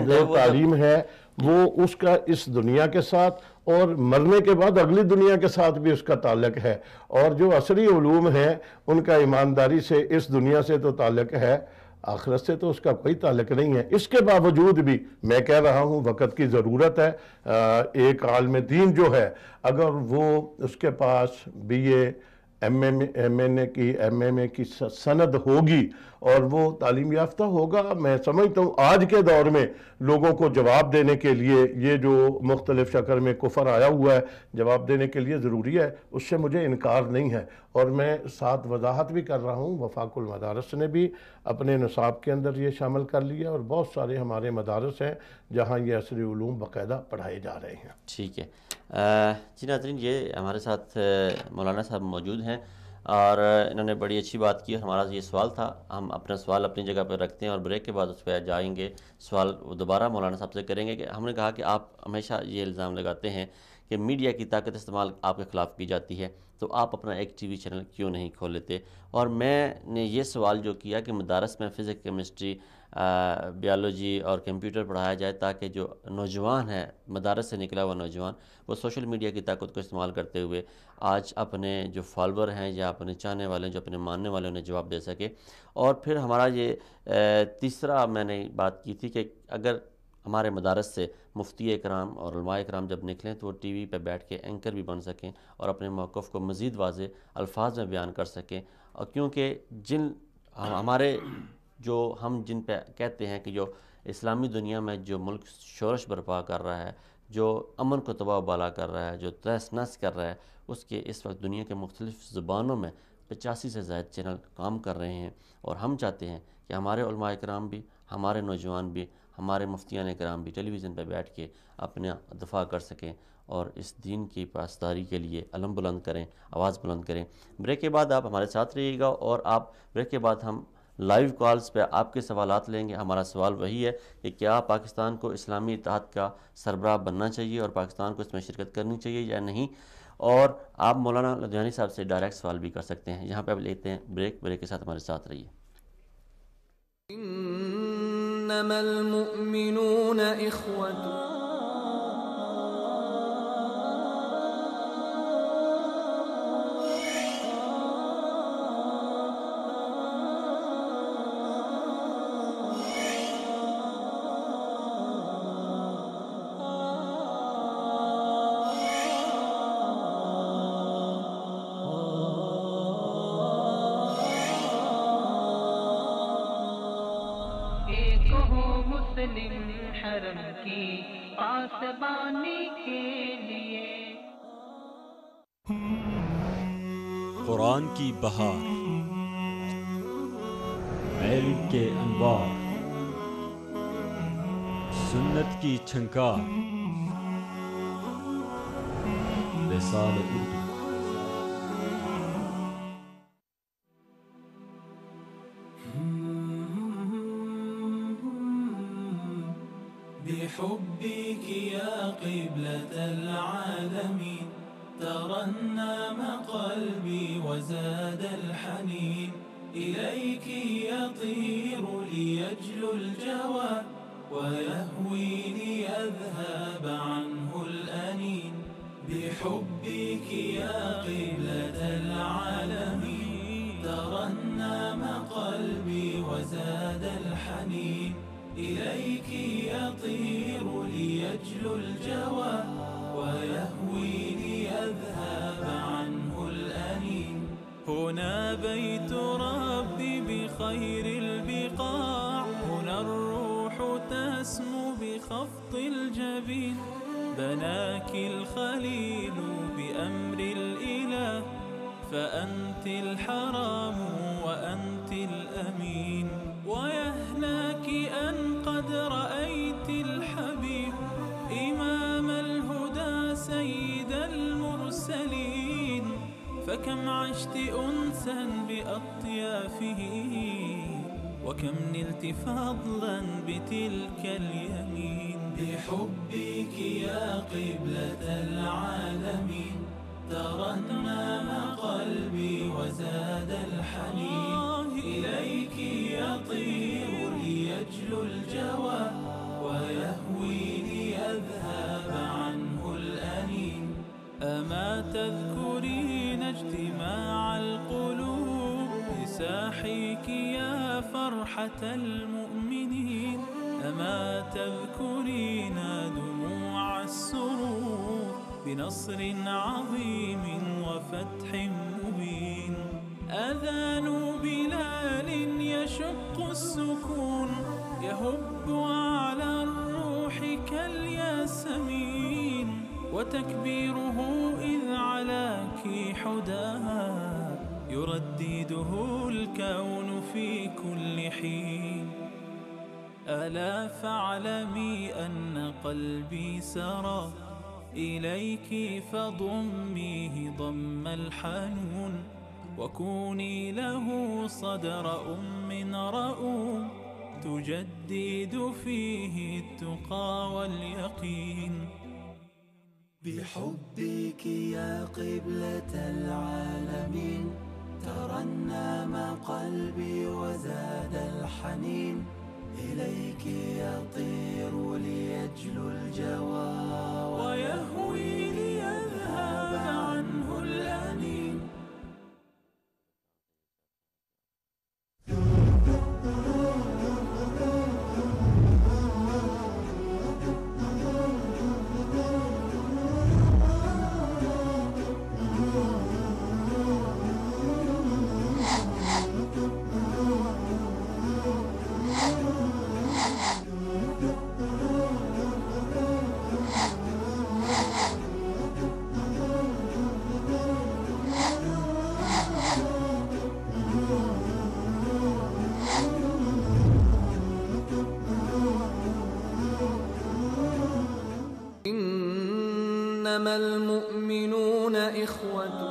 جو تعلیم ہے وہ اس کا اس دنیا کے ساتھ اور مرنے کے بعد اگلی دنیا کے ساتھ بھی اس کا تعلق ہے، اور جو عصری علوم ہیں ان کا ایمانداری سے اس دنیا سے تو تعلق ہے، آخرت سے تو اس کا کوئی تعلق نہیں ہے۔ اس کے باوجود بھی میں کہہ رہا ہوں وقت کی ضرورت ہے۔ ایک عالم دین جو ہے اگر وہ اس کے پاس BA MA کی سند ہوگی اور وہ تعلیم یافتہ ہوگا، میں سمجھتا ہوں آج کے دور میں لوگوں کو جواب دینے کے لیے یہ جو مختلف شکل میں کفر آیا ہوا ہے جواب دینے کے لیے ضروری ہے، اس سے مجھے انکار نہیں ہے۔ اور میں ساتھ وضاحت بھی کر رہا ہوں، وفاق المدارس نے بھی اپنے نصاب کے اندر یہ شامل کر لیا، اور بہت سارے ہمارے مدارس ہیں جہاں یہ عصری علوم باقاعدہ پڑھائے جا رہے ہیں۔ ٹھیک ہے جی ناظرین، یہ ہمارے ساتھ مولانا صاحب موجود ہیں اور انہوں نے بڑی اچھی بات کی۔ ہمارا یہ سوال تھا، ہم اپنا سوال اپنی جگہ پہ رکھتے ہیں اور بریک کے بعد اس پہ جائیں گے، سوال دوبارہ مولانا صاحب سے کریں گے کہ ہم نے کہا کہ آپ ہمیشہ یہ الزام لگاتے ہیں کہ میڈیا کی طاقت استعمال آپ کے خلاف کی جاتی ہے، تو آپ اپنا ایک TV چینل کیوں نہیں کھول لیتے؟ اور میں نے یہ سوال جو کیا کہ مدارس میں فزکس، کیمسٹری، بیالوجی اور کمپیوٹر پڑھایا جائے تاکہ جو نوجوان ہے، مدارس سے نکلا ہوا نوجوان، وہ سوشل میڈیا کی طاقت کو استعمال کرتے ہوئے آج اپنے جو فالوور ہیں یا اپنے چاہنے والے جو اپنے ماننے والے انہیں جواب دے سکے۔ اور پھر ہمارا یہ تیسرا میں نے بات کی تھی کہ اگر ہمارے مدارس سے مفتی اکرام اور علماء اکرام جب نکلیں تو وہ TV پہ بیٹھ کے اینکر بھی بن سکیں اور اپنے موقف کو مزید واضح الفاظ میں بیان کر سکیں، اور کیونکہ ہمارے جو ہم جن پہ کہتے ہیں کہ جو اسلامی دنیا میں جو ملک شورش برپا کر رہا ہے، جو امن کو تباہ و بالا کر رہا ہے، جو تہس نہس کر رہا ہے، اس کے اس وقت دنیا کے مختلف زبانوں میں 85 سے زائد چینل کام کر رہے ہیں، اور ہم چاہتے ہیں کہ ہمارے علماء اکرام بھی، ہمارے نوجوان بھی، ہمارے مفتیان اکرام بھی ٹیلی ویژن پہ بیٹھ کے اپنا دفاع کر سکیں اور اس دین کی پاسداری کے لیے علم بلند کریں، آواز بلند کریں۔ بریک کے بعد آپ ہمارے ساتھ رہیے گا، اور آپ بریک کے بعد ہم لائیو کالز پہ آپ کے سوالات لیں گے۔ ہمارا سوال وہی ہے کہ کیا پاکستان کو اسلامی اتحاد کا سربراہ بننا چاہیے اور پاکستان کو اس میں شرکت کرنی چاہیے یا نہیں؟ اور آپ مولانا لدھیانی صاحب سے ڈائریکٹ سوال بھی کر سکتے ہیں۔ یہاں پہ اب لیتے ہیں بریک کے ساتھ ہمارے ساتھ رہیے۔ انما المؤمنون اخوة حرم کی پاسبانی کے لیے۔ قرآن کی بہار، علم کے انوار، سنت کی چھنکار، لسان اردو۔ بحبك يا قبلة العالمين ترنم قلبي وزاد الحنين إليك يطير ليجلو الجوى ويهوي ليذهب عنه الأنين بحبك يا قبلة العالمين ترنم قلبي وزاد الحنين إليك يطير ليجلو الجوى ويهوي ليذهب عنه الأنين هنا بيت ربي بخير البقاع هنا الروح تسمو بخفض الجبين بناك الخليل بأمر الإله فأنت الحرام وأنت الأمين ويهناك أن قد رأيت الحبيب إمام الهدى سيد المرسلين فكم عشت أنسا بأطيافه وكم نلت فضلا بتلك اليمين بحبك يا قبلة العالمين ترنم قلبي وزاد الحنين إليك يطير ليجلو الجوى ويهوي ليذهب عنه الأنين أما تذكرين اجتماع القلوب بساحيك يا فرحة المؤمنين أما تذكرين دموع السرور بنصر عظيم وفتح مبين أذان بلال يشق السكون يهب على الروح كالياسمين وتكبيره إذ علاك حداها يردده الكون في كل حين ألا فاعلمي أن قلبي سرى إليك فضميه ضم الحنون وكوني له صدر أم رؤوم تجدد فيه التقى واليقين بحبك يا قبلة العالمين ترنم قلبي وزاد الحنين إليك يطير ليجلو الجوى ويهوي ليذهب عنه الأنين إنما المؤمنون إخوة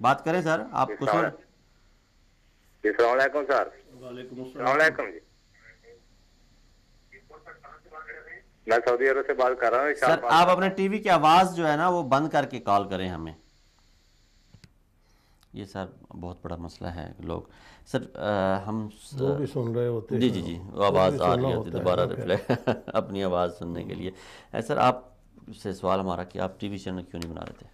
بات کریں سر, آپ کو سن. جی السلام علیکم سر. وعلیکم السلام علیکم. جی میں سعودی عرب سے بات کر رہا ہوں. سر آپ اپنے ٹی وی کی آواز جو ہے نا وہ بند کر کے کال کریں ہمیں. یہ سر بہت بڑا مسئلہ ہے لوگ. سر ہم وہ بھی سن رہے ہوتے ہیں. جی جی جی وہ آواز آ رہی ہوتی ہے دوبارہ ریپلے اپنی آواز سننے کے لیے. سر آپ سے سوال ہمارا کہ آپ ٹی وی چینل کیوں نہیں بنا رہے تھے؟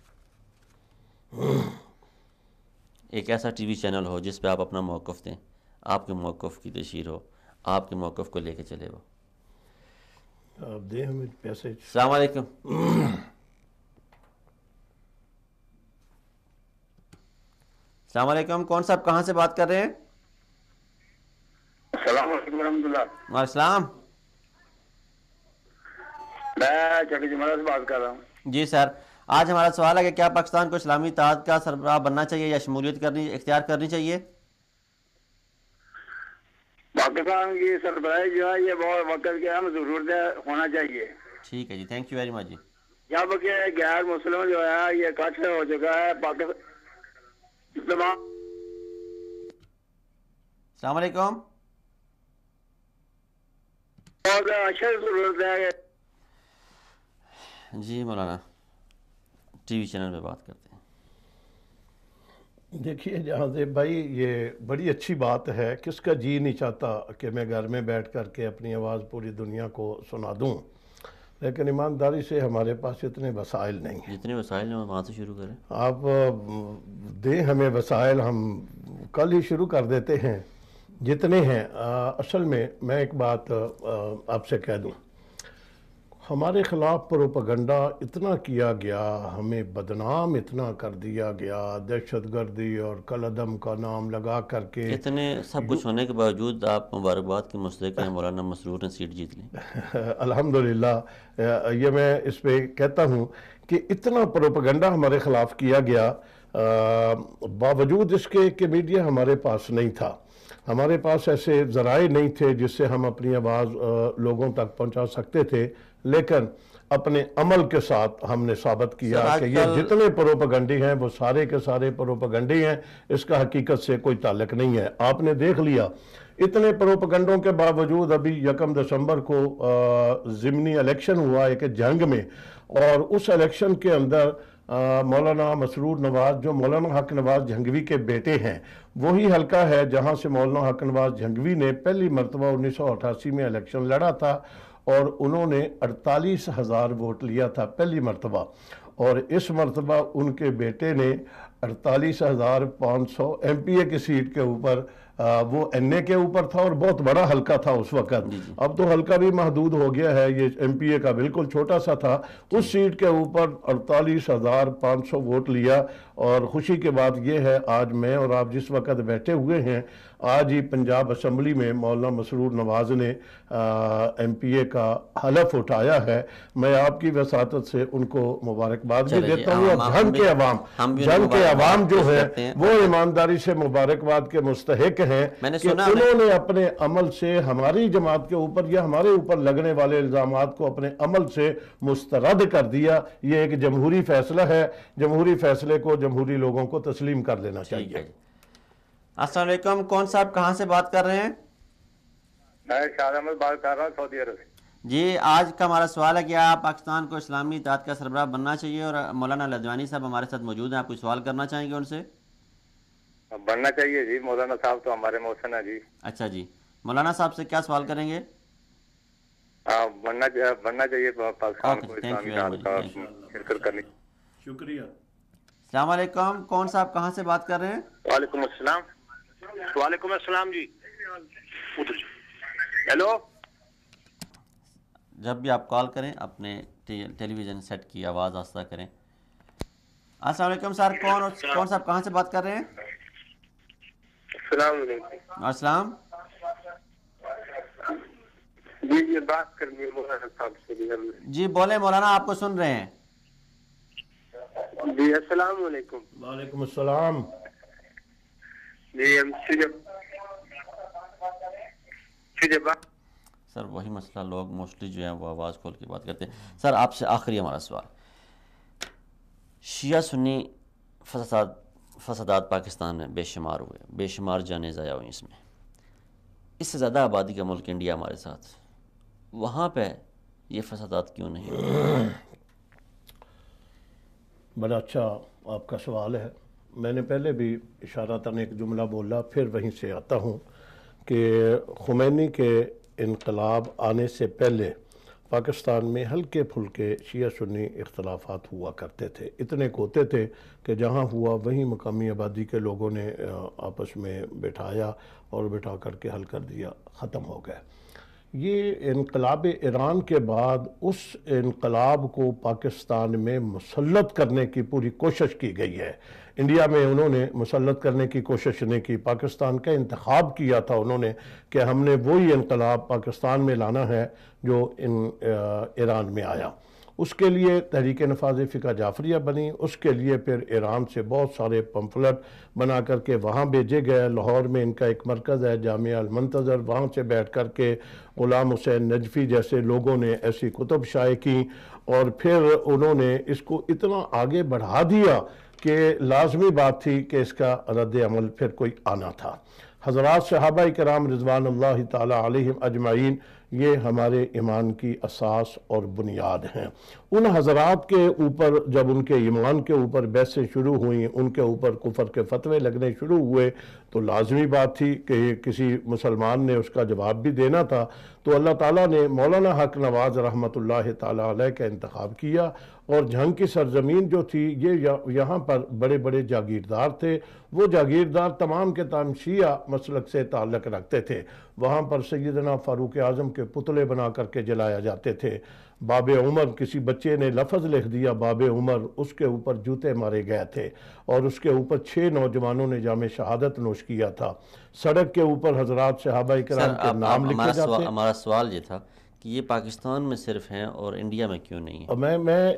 ایک ایسا ٹی وی چینل ہو جس پہ آپ اپنا موقف دیں, آپ کے موقف کی تشہیر ہو, آپ کے موقف کو لے کے چلے وہ. آپ دیں ہمیں پیسے. السلام علیکم. السلام علیکم, کون صاحب کہاں سے بات کر رہے ہیں؟ السلام علیکم ورحمۃ اللہ. وعلیکم السلام. میں چٹی جمعہ سے بات کر رہا ہوں. جی سر, آج ہمارا سوال ہے کہ کیا پاکستان کو اسلامی اتحاد کا سربراہ بننا چاہیے یا شمولیت اختیار کرنی چاہیے؟ پاکستان کی سربراہی جو ہے یہ بہت وقت کے اہم ضرورت ہونا چاہیے. ٹھیک ہے جی, تھینک یو ویری مچ جی. جب کہ غیر مسلم جو ہے یہ کٹ ہو چکا ہے پاکستان. السلام علیکم. بہت اچھا ضرورت ہے. جی مولانا ٹی وی چینل پہ بات کرتے ہیں. دیکھیے جہاں سے بھائی یہ بڑی اچھی بات ہے, کس کا جی نہیں چاہتا کہ میں گھر میں بیٹھ کر کے اپنی آواز پوری دنیا کو سنا دوں, لیکن ایمانداری سے ہمارے پاس اتنے وسائل نہیں ہیں. جتنے وسائل ہیں وہاں سے شروع کریں. آپ دیں ہمیں وسائل, ہم کل ہی شروع کر دیتے ہیں جتنے ہیں. اصل میں ایک بات آپ سے کہہ دوں, ہمارے خلاف پروپیگنڈا اتنا کیا گیا, ہمیں بدنام اتنا کر دیا گیا, دہشت گردی اور کالعدم کا نام لگا کر کے. اتنے سب کچھ ہونے کے باوجود آپ مبارکباد کے مستحق ہیں, مولانا مسرور نے سیٹ جیت لی. الحمدللہ. یہ میں اس پہ کہتا ہوں کہ اتنا پروپیگنڈا ہمارے خلاف کیا گیا, باوجود اس کے کہ میڈیا ہمارے پاس نہیں تھا, ہمارے پاس ایسے ذرائع نہیں تھے جس سے ہم اپنی آواز لوگوں تک پہنچا سکتے تھے, لیکن اپنے عمل کے ساتھ ہم نے ثابت کیا کہ یہ جتنے پروپیگنڈی ہیں وہ سارے کے سارے پروپیگنڈی ہیں, اس کا حقیقت سے کوئی تعلق نہیں ہے. آپ نے دیکھ لیا اتنے پروپیگنڈوں کے باوجود ابھی 1 دسمبر کو ضمنی الیکشن ہوا ایک جنگ میں, اور اس الیکشن کے اندر مولانا مسرور نواز جو مولانا حق نواز جھنگوی کے بیٹے ہیں, وہی حلقہ ہے جہاں سے مولانا حق نواز جھنگوی نے پہلی مرتبہ 1988 میں الیکشن لڑا تھا, اور انہوں نے 48,000 ووٹ لیا تھا پہلی مرتبہ, اور اس مرتبہ ان کے بیٹے نے 48,500 ایم پی اے کی سیٹ کے اوپر, وہ این اے کے اوپر تھا اور بہت بڑا حلقہ تھا اس وقت. اب تو حلقہ بھی محدود ہو گیا ہے, یہ ایم پی اے کا بالکل چھوٹا سا تھا, اس سیٹ کے اوپر 48,500 ووٹ لیا. اور خوشی کی بات یہ ہے آج میں اور آپ جس وقت بیٹھے ہوئے ہیں, آج ہی پنجاب اسمبلی میں مولانا مسرور نواز نے ایم پی اے کا حلف اٹھایا ہے. میں آپ کی وساطت سے ان کو مبارکباد بھی دیتا ہوں. جنگ کے عوام جو ہے وہ ایمانداری سے مبارکباد کے مستحق ہیں کہ انہوں نے اپنے عمل سے ہماری جماعت کے اوپر یا ہمارے اوپر لگنے والے الزامات کو اپنے عمل سے مسترد کر دیا. یہ ایک جمہوری فیصلہ ہے, جمہوری فیصلے کو جمہوری لوگوں کو تسلیم کر لینا چاہیے. السلام علیکم, کون صاحب کہاں سے بات کر رہے ہیں؟ میں شاد احمد بات کر رہا ہوں سعودی عرب سے. جی آج کا ہمارا سوال ہے کہ آپ پاکستان کو اسلامی اتحاد کا سربراہ بننا چاہیے, اور مولانا لدھوانی صاحب ہمارے ساتھ موجود ہیں, آپ کوئی سوال کرنا چاہیں گے ان سے؟ بننا چاہیے جی, مولانا صاحب تو ہمارے محسن ہیں جی. اچھا جی, مولانا صاحب سے کیا سوال کریں گے؟ بننا چاہیے پاکستان کو اسلامی اتحاد کا شرکت کرنی. شکریہ. السلام علیکم, کون صاحب کہاں سے بات کر رہے ہیں؟ وعلیکم السلام. وعلیکم السلام جی. ہیلو. جب بھی آپ کال کریں اپنے ٹیلی ویژن سیٹ کی آواز آہستہ کریں. السلام علیکم سر, کون صاحب کہاں سے بات کر رہے ہیں؟ السلام علیکم. السلام. جی یہ بات کرنی ہے مولانا صاحب سے. جی بولیں مولانا, آپ کو سن رہے ہیں. جی السلام علیکم. وعلیکم السلام. جی ہم سر وہی مسئلہ, لوگ موسٹلی جو ہیں وہ آواز کھول کے بات کرتے ہیں. سر آپ سے آخری ہمارا سوال, شیعہ سنی فساد فسادات پاکستان میں بے شمار ہوئے، بے شمار جانیں ضائع ہوئیں اس میں، اس سے زیادہ آبادی کا ملک انڈیا ہمارے ساتھ، وہاں پہ یہ فسادات کیوں نہیں؟ بڑا اچھا آپ کا سوال ہے. میں نے پہلے بھی اشارتاً ایک جملہ بولا، پھر وہیں سے آتا ہوں کہ خمینی کے انقلاب آنے سے پہلے پاکستان میں ہلکے پھلکے شیعہ سنی اختلافات ہوا کرتے تھے، اتنے ہوتے تھے کہ جہاں ہوا وہیں مقامی آبادی کے لوگوں نے آپس میں بٹھایا اور بٹھا کر کے حل کر دیا، ختم ہو گئے. یہ انقلاب ایران کے بعد اس انقلاب کو پاکستان میں مسلط کرنے کی پوری کوشش کی گئی ہے. انڈیا میں انہوں نے مسلط کرنے کی کوشش نہیں کی، پاکستان کا انتخاب کیا تھا انہوں نے کہ ہم نے وہی انقلاب پاکستان میں لانا ہے جو ایران میں آیا. اس کے لیے تحریک نفاذ فقہ جعفریہ بنی، اس کے لیے پھر ایران سے بہت سارے پمفلٹ بنا کر کے وہاں بھیجے گئے. لاہور میں ان کا ایک مرکز ہے جامعہ المنتظر، وہاں سے بیٹھ کر کے غلام حسین نجفی جیسے لوگوں نے ایسی کتب شائع کی، اور پھر انہوں نے اس کو اتنا آگے بڑھا دیا کہ لازمی بات تھی کہ اس کا رد عمل پھر کوئی آنا تھا. حضرات صحابہ کرام رضوان اللہ تعالی علیہم اجمعین یہ ہمارے ایمان کی اساس اور بنیاد ہیں. ان حضرات کے اوپر جب ان کے ایمان کے اوپر بحثیں شروع ہوئیں، ان کے اوپر کفر کے فتوے لگنے شروع ہوئے، تو لازمی بات تھی کہ کسی مسلمان نے اس کا جواب بھی دینا تھا. تو اللہ تعالیٰ نے مولانا حق نواز رحمۃ اللہ تعالیٰ علیہ کا انتخاب کیا، اور جھنگ کی سرزمین جو تھی یہ یہاں پر بڑے بڑے جاگیردار تھے. وہ جاگیردار تمام کے تمام شیعہ مسلک سے تعلق رکھتے تھے. وہاں پر سیدنا فاروق اعظم کے پتلے بنا کر کے جلایا جاتے تھے. باب عمر، کسی بچے نے لفظ لکھ دیا باب عمر، اس کے اوپر جوتے مارے گئے تھے، اور اس کے اوپر 6 نوجوانوں نے جام شہادت نوش کیا تھا. سڑک کے اوپر حضرات صحابہ کرام کے نام لکھے جاتے. ہمارا سوال یہ تھا کہ یہ پاکستان میں صرف ہیں اور انڈیا میں کیوں نہیں ہیں؟ میں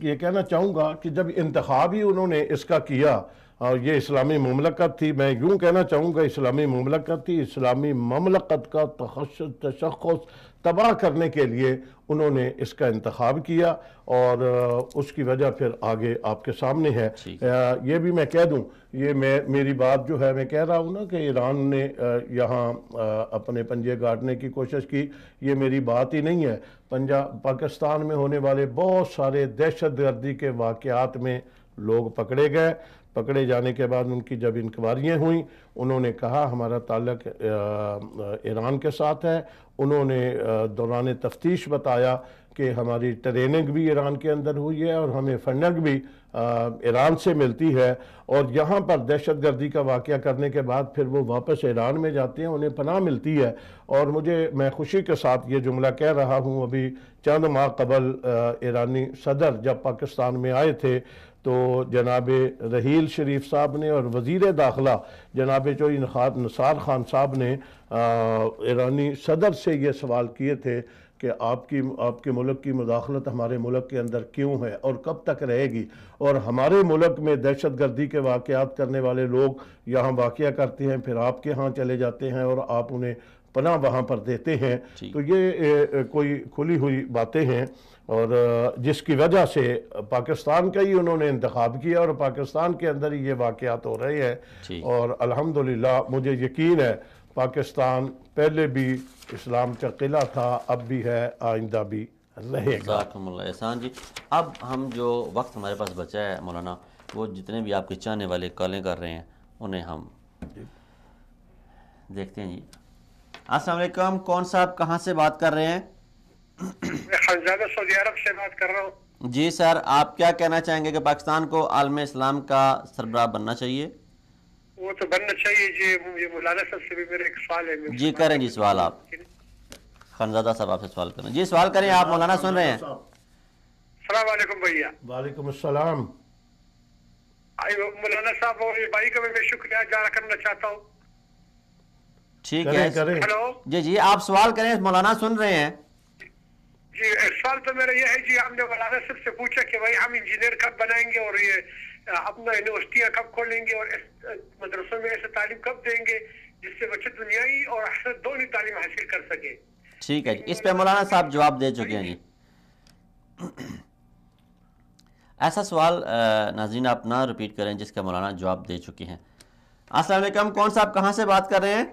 یہ کہنا چاہوں گا کہ جب انتخاب ہی انہوں نے اس کا کیا، اور یہ اسلامی مملکت تھی، میں یوں کہنا چاہوں گا اسلامی مملکت تھی، اسلامی مملکت کا تشخص تباہ کرنے کے لیے انہوں نے اس کا انتخاب کیا، اور اس کی وجہ پھر آگے آپ کے سامنے ہے. یہ بھی میں کہہ دوں، یہ میری بات جو ہے میں کہہ رہا ہوں نا کہ ایران نے یہاں اپنے پنجے گاڑنے کی کوشش کی، یہ میری بات ہی نہیں ہے. پاکستان میں ہونے والے بہت سارے دہشت گردی کے واقعات میں لوگ پکڑے گئے. پکڑے جانے کے بعد ان کی جب انکوائریاں ہوئیں، انہوں نے کہا ہمارا تعلق ایران کے ساتھ ہے. انہوں نے دوران تفتیش بتایا کہ ہماری ٹریننگ بھی ایران کے اندر ہوئی ہے اور ہمیں فنڈنگ بھی ایران سے ملتی ہے، اور یہاں پر دہشت گردی کا واقعہ کرنے کے بعد پھر وہ واپس ایران میں جاتے ہیں، انہیں پناہ ملتی ہے. اور میں خوشی کے ساتھ یہ جملہ کہہ رہا ہوں، ابھی چند ماہ قبل ایرانی صدر جب پاکستان میں آئے تھے تو جناب رحیل شریف صاحب نے اور وزیر داخلہ جناب چوہدری نثار خان صاحب نے ایرانی صدر سے یہ سوال کیے تھے کہ آپ کے ملک کی مداخلت ہمارے ملک کے اندر کیوں ہے اور کب تک رہے گی، اور ہمارے ملک میں دہشت گردی کے واقعات کرنے والے لوگ یہاں واقعہ کرتے ہیں، پھر آپ کے ہاں چلے جاتے ہیں اور آپ انہیں پناہ وہاں پر دیتے ہیں. تو یہ کوئی کھلی ہوئی باتیں ہیں، اور جس کی وجہ سے پاکستان کا ہی انہوں نے انتخاب کیا اور پاکستان کے اندر ہی یہ واقعات ہو رہے ہیں. اور الحمدللہ مجھے یقین ہے پاکستان پہلے بھی اسلام کا قلعہ تھا، اب بھی ہے، آئندہ بھی رہے گا. جزاکم اللہ احسان جی. اب ہم جو وقت ہمارے پاس بچا ہے مولانا، وہ جتنے بھی آپ کے چاہنے والے کالیں کر رہے ہیں انہیں ہم دیکھتے ہیں. جی السلام علیکم، کون صاحب کہاں سے بات کر رہے ہیں؟ میں خانزادہ سعودی عرب سے بات کر رہا ہوں. جی سر، آپ کیا کہنا چاہیں گے کہ پاکستان کو عالم اسلام کا سربراہ بننا چاہیے؟ وہ تو بننا چاہیے جی. مجھے مولانا صاحب سے بھی میرا ایک سوال ہے. جی کریں جی سوال. آپ خانزادہ صاحب آپ سے سوال کریں. جی سوال کریں، آپ مولانا سن رہے ہیں. السلام علیکم بھیا. وعلیکم السلام. مولانا صاحب اور بھائی کا میں شکریہ ادا کرنا چاہتا ہوں. ٹھیک ہے. ہلو جی آپ سوال کریں، مولانا سن رہے ہیں. جی سوال تو میرا یہ ہے جی، ہم نے مولانا صاحب سے پوچھا کہ بھائی ہم انجینئر کب بنائیں گے اور یہ اپنا یونیورسٹیاں کب کھولیں گے اور مدرسوں میں ایسے تعلیم کب دیں گے جس سے بچے دنیائی اور آخرت دونوں تعلیم حاصل کر سکے. ٹھیک ہے جی، اس پہ مولانا صاحب جواب دے چکے ہیں. جی ایسا سوال ناظرین آپ نہ رپیٹ کریں جس کا مولانا جواب دے چکے ہیں. السلام علیکم، کون صاحب کہاں سے بات کر رہے ہیں؟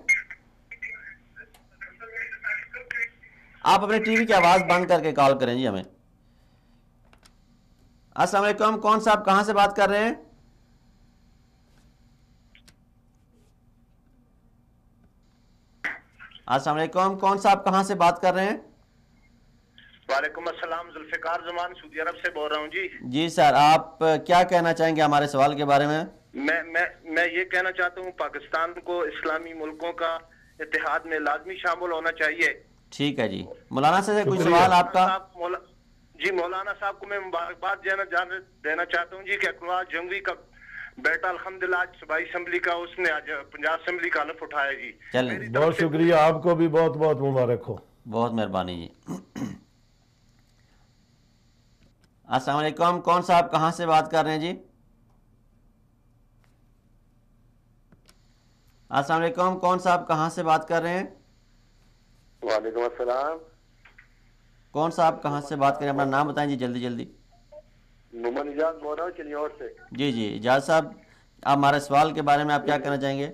آپ اپنے ٹی وی کی آواز بند کر کے کال کریں جی ہمیں. السلام علیکم، کون صاحب کہاں سے بات کر رہے ہیں؟ السلام علیکم، کون صاحب کہاں سے بات کر رہے ہیں؟ وعلیکم السلام، ذوالفقار زمان سعودی عرب سے بول رہا ہوں جی. جی سر، آپ کیا کہنا چاہیں گے ہمارے سوال کے بارے میں؟ میں یہ کہنا چاہتا ہوں پاکستان کو اسلامی ملکوں کا اتحاد میں لازمی شامل ہونا چاہیے. ٹھیک ہے جی. مولانا سے کوئی سوال آپ کا؟ جی مولانا صاحب کو میں مبارکباد دینا چاہتا ہوں جی کہ اقبال جنگوی کا بیٹا الحمدللہ آج صوبائی اسمبلی کا اس نے آج پنجاب اسمبلی کا حلف اٹھایا جی. بہت شکریہ، آپ کو بھی بہت بہت مبارک ہو. بہت مہربانی جی. السلام علیکم، کون صاحب کہاں سے بات کر رہے ہیں جی؟ السلام علیکم، کون صاحب کہاں سے بات کر رہے ہیں؟ وعلیکم السلام. کون صاحب کہاں سے بات کر رہے ہیں؟ اپنا نام بتائیں جی جلدی جلدی. محمد اجاز بول رہا ہوں چنیور سے. جی جی اجاز صاحب، آپ ہمارے سوال کے بارے میں آپ کیا کہنا چاہیں گے؟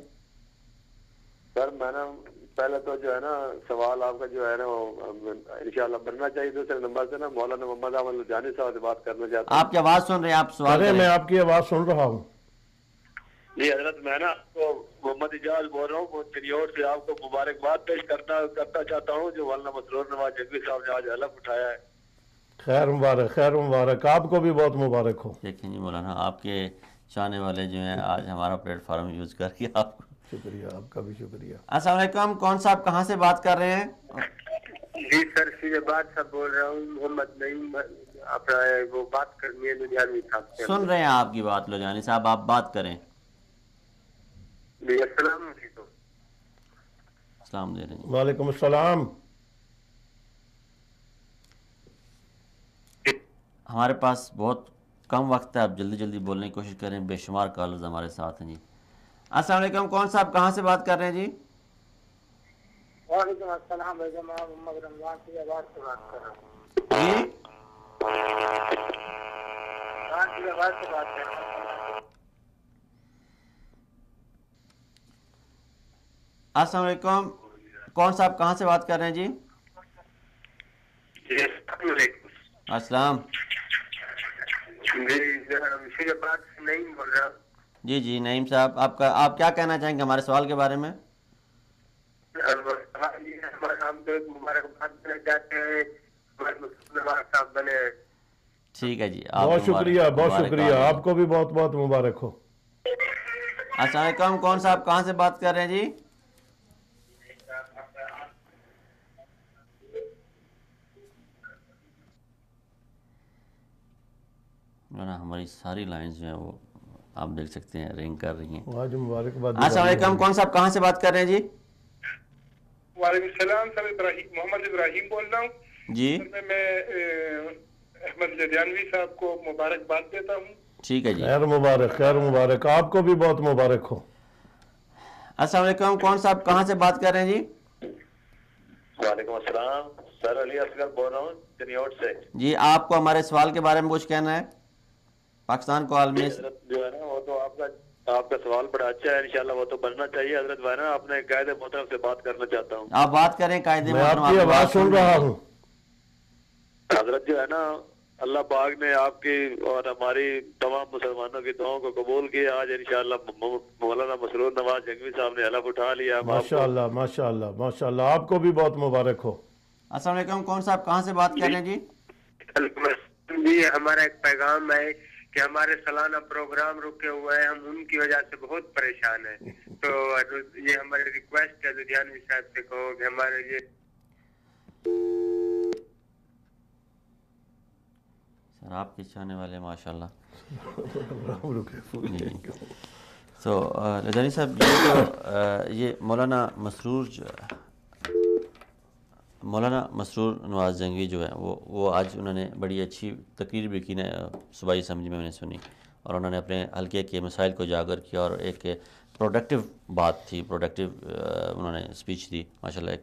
سر میں نا پہلے تو جو ہے نا سوال آپ کا جو ہے نا انشاءاللہ بننا چاہیے. دوسرے نمبر سے نا مولانا محمد احمد لدھیانی صاحب سے بات کرنا چاہتا ہوں. آپ کی آواز سن رہے ہیں، آپ سوال کریں. میں آپ کی آواز سن رہا ہوں. جی حضرت میں نا آپ کو محمد اجاز بول رہا ہوں چنیور سے. آپ کو مبارکباد پیش کرتا چاہتا ہوں جو مولانا مسرور نواز جنگوی صاحب نے آج حلف اٹھایا ہے. خیر مبارک، خیر مبارک، آپ کو بھی بہت مبارک ہو. دیکھیں جی مولانا، آپ کے چاہنے والے جو ہیں آج ہمارا پلیٹ فارم یوز کر کے آپ کو شکریہ، آپ کا بھی شکریہ. السلام علیکم، کون صاحب کہاں سے بات کر رہے ہیں؟ جی سر فیض بات صاحب بول رہا ہوں. محمد نعیم اپنا وہ بات کرنی ہے لدھیانوی صاحب سے. سن رہے ہیں آپ کی بات لدھیانی صاحب، آپ بات کریں. جی السلام علیکم. السلام دے رہے ہیں. وعلیکم السلام. ہمارے پاس بہت کم وقت ہے، آپ جلدی جلدی بولنے کی کوشش کریں، بے شمار کالرز ہمارے ساتھ ہیں جی. السلام علیکم، کون صاحب کہاں سے بات کر رہے ہیں جی؟ وعلیکم السلام، محمد رمضان سے آواز سے بات کر رہا ہوں جی. آواز سے بات کر رہا ہوں. السلام علیکم، کون صاحب کہاں سے بات کر رہے ہیں جی؟ السلام. جی جی نعیم صاحب، آپ کیا کہنا چاہیں گے ہمارے سوال کے بارے میں؟ ٹھیک ہے جی، بہت شکریہ، بہت شکریہ، آپ کو بھی بہت بہت مبارک ہو. السلام علیکم، کون صاحب کہاں سے بات کر رہے ہیں جی؟ ہماری ساری لائنز جو ہیں وہ آپ دیکھ سکتے ہیں رنگ کر رہی ہیں. السلام علیکم، کون صاحب کہاں سے بات کر رہے ہیں جی؟ وعلیکم السلام سر، محمد ابراہیم بول رہا ہوں جی. میں احمد لدھیانوی صاحب کو مبارکباد دیتا ہوں. ٹھیک ہے جی. خیر مبارک، خیر مبارک، آپ کو بھی بہت مبارک ہو. السلام علیکم، کون صاحب کہاں سے بات کر رہے ہیں جی؟ وعلیکم السلام، سر علی اصغر بول رہا ہوں چنیور سے. جی آپ کو ہمارے سوال کے بارے میں کچھ کہنا ہے؟ پاکستان کو عالمی جو ہے نا وہ تو آپ کا سوال بڑا اچھا ہے، انشاءاللہ وہ تو بننا چاہیے. حضرت بھائی نا اپنے قائد محترم سے بات کرنا چاہتا ہوں. آپ بات کریں قائد محترم. میں آپ کی آواز سن رہا ہوں. حضرت جو ہے نا اللہ پاک نے آپ کی اور ہماری تمام مسلمانوں کی دعاؤں کو قبول کیا. آج انشاءاللہ مولانا مسرور نواز جنگوی صاحب نے حلف اٹھا لیا. ماشاءاللہ ماشاءاللہ ماشاءاللہ، آپ کو بھی بہت مبارک ہو. السلام علیکم، کون صاحب کہاں سے بات کر رہے ہیں جی؟ جی ہمارا ایک پیغام ہے کہ ہمارے سالانہ پروگرام رکے ہوئے ہیں، ہم ان کی وجہ سے بہت پریشان ہیں. تو یہ ہماری ریکویسٹ ہے لدھیانوی صاحب سے کہو کہ ہمارے یہ سر آپ کے چاہنے والے ماشاءاللہ. تو لدھیانی صاحب یہ مولانا مسرور نواز جنگوی جو ہے وہ آج انہوں نے بڑی اچھی تقریر بھی کی نا صوبائی اسمبلی میں نے سنی، اور انہوں نے اپنے حلقے کے مسائل کو اجاگر کیا اور ایک پروڈکٹیو بات تھی، پروڈکٹیو انہوں نے اسپیچ دی ماشاءاللہ. ایک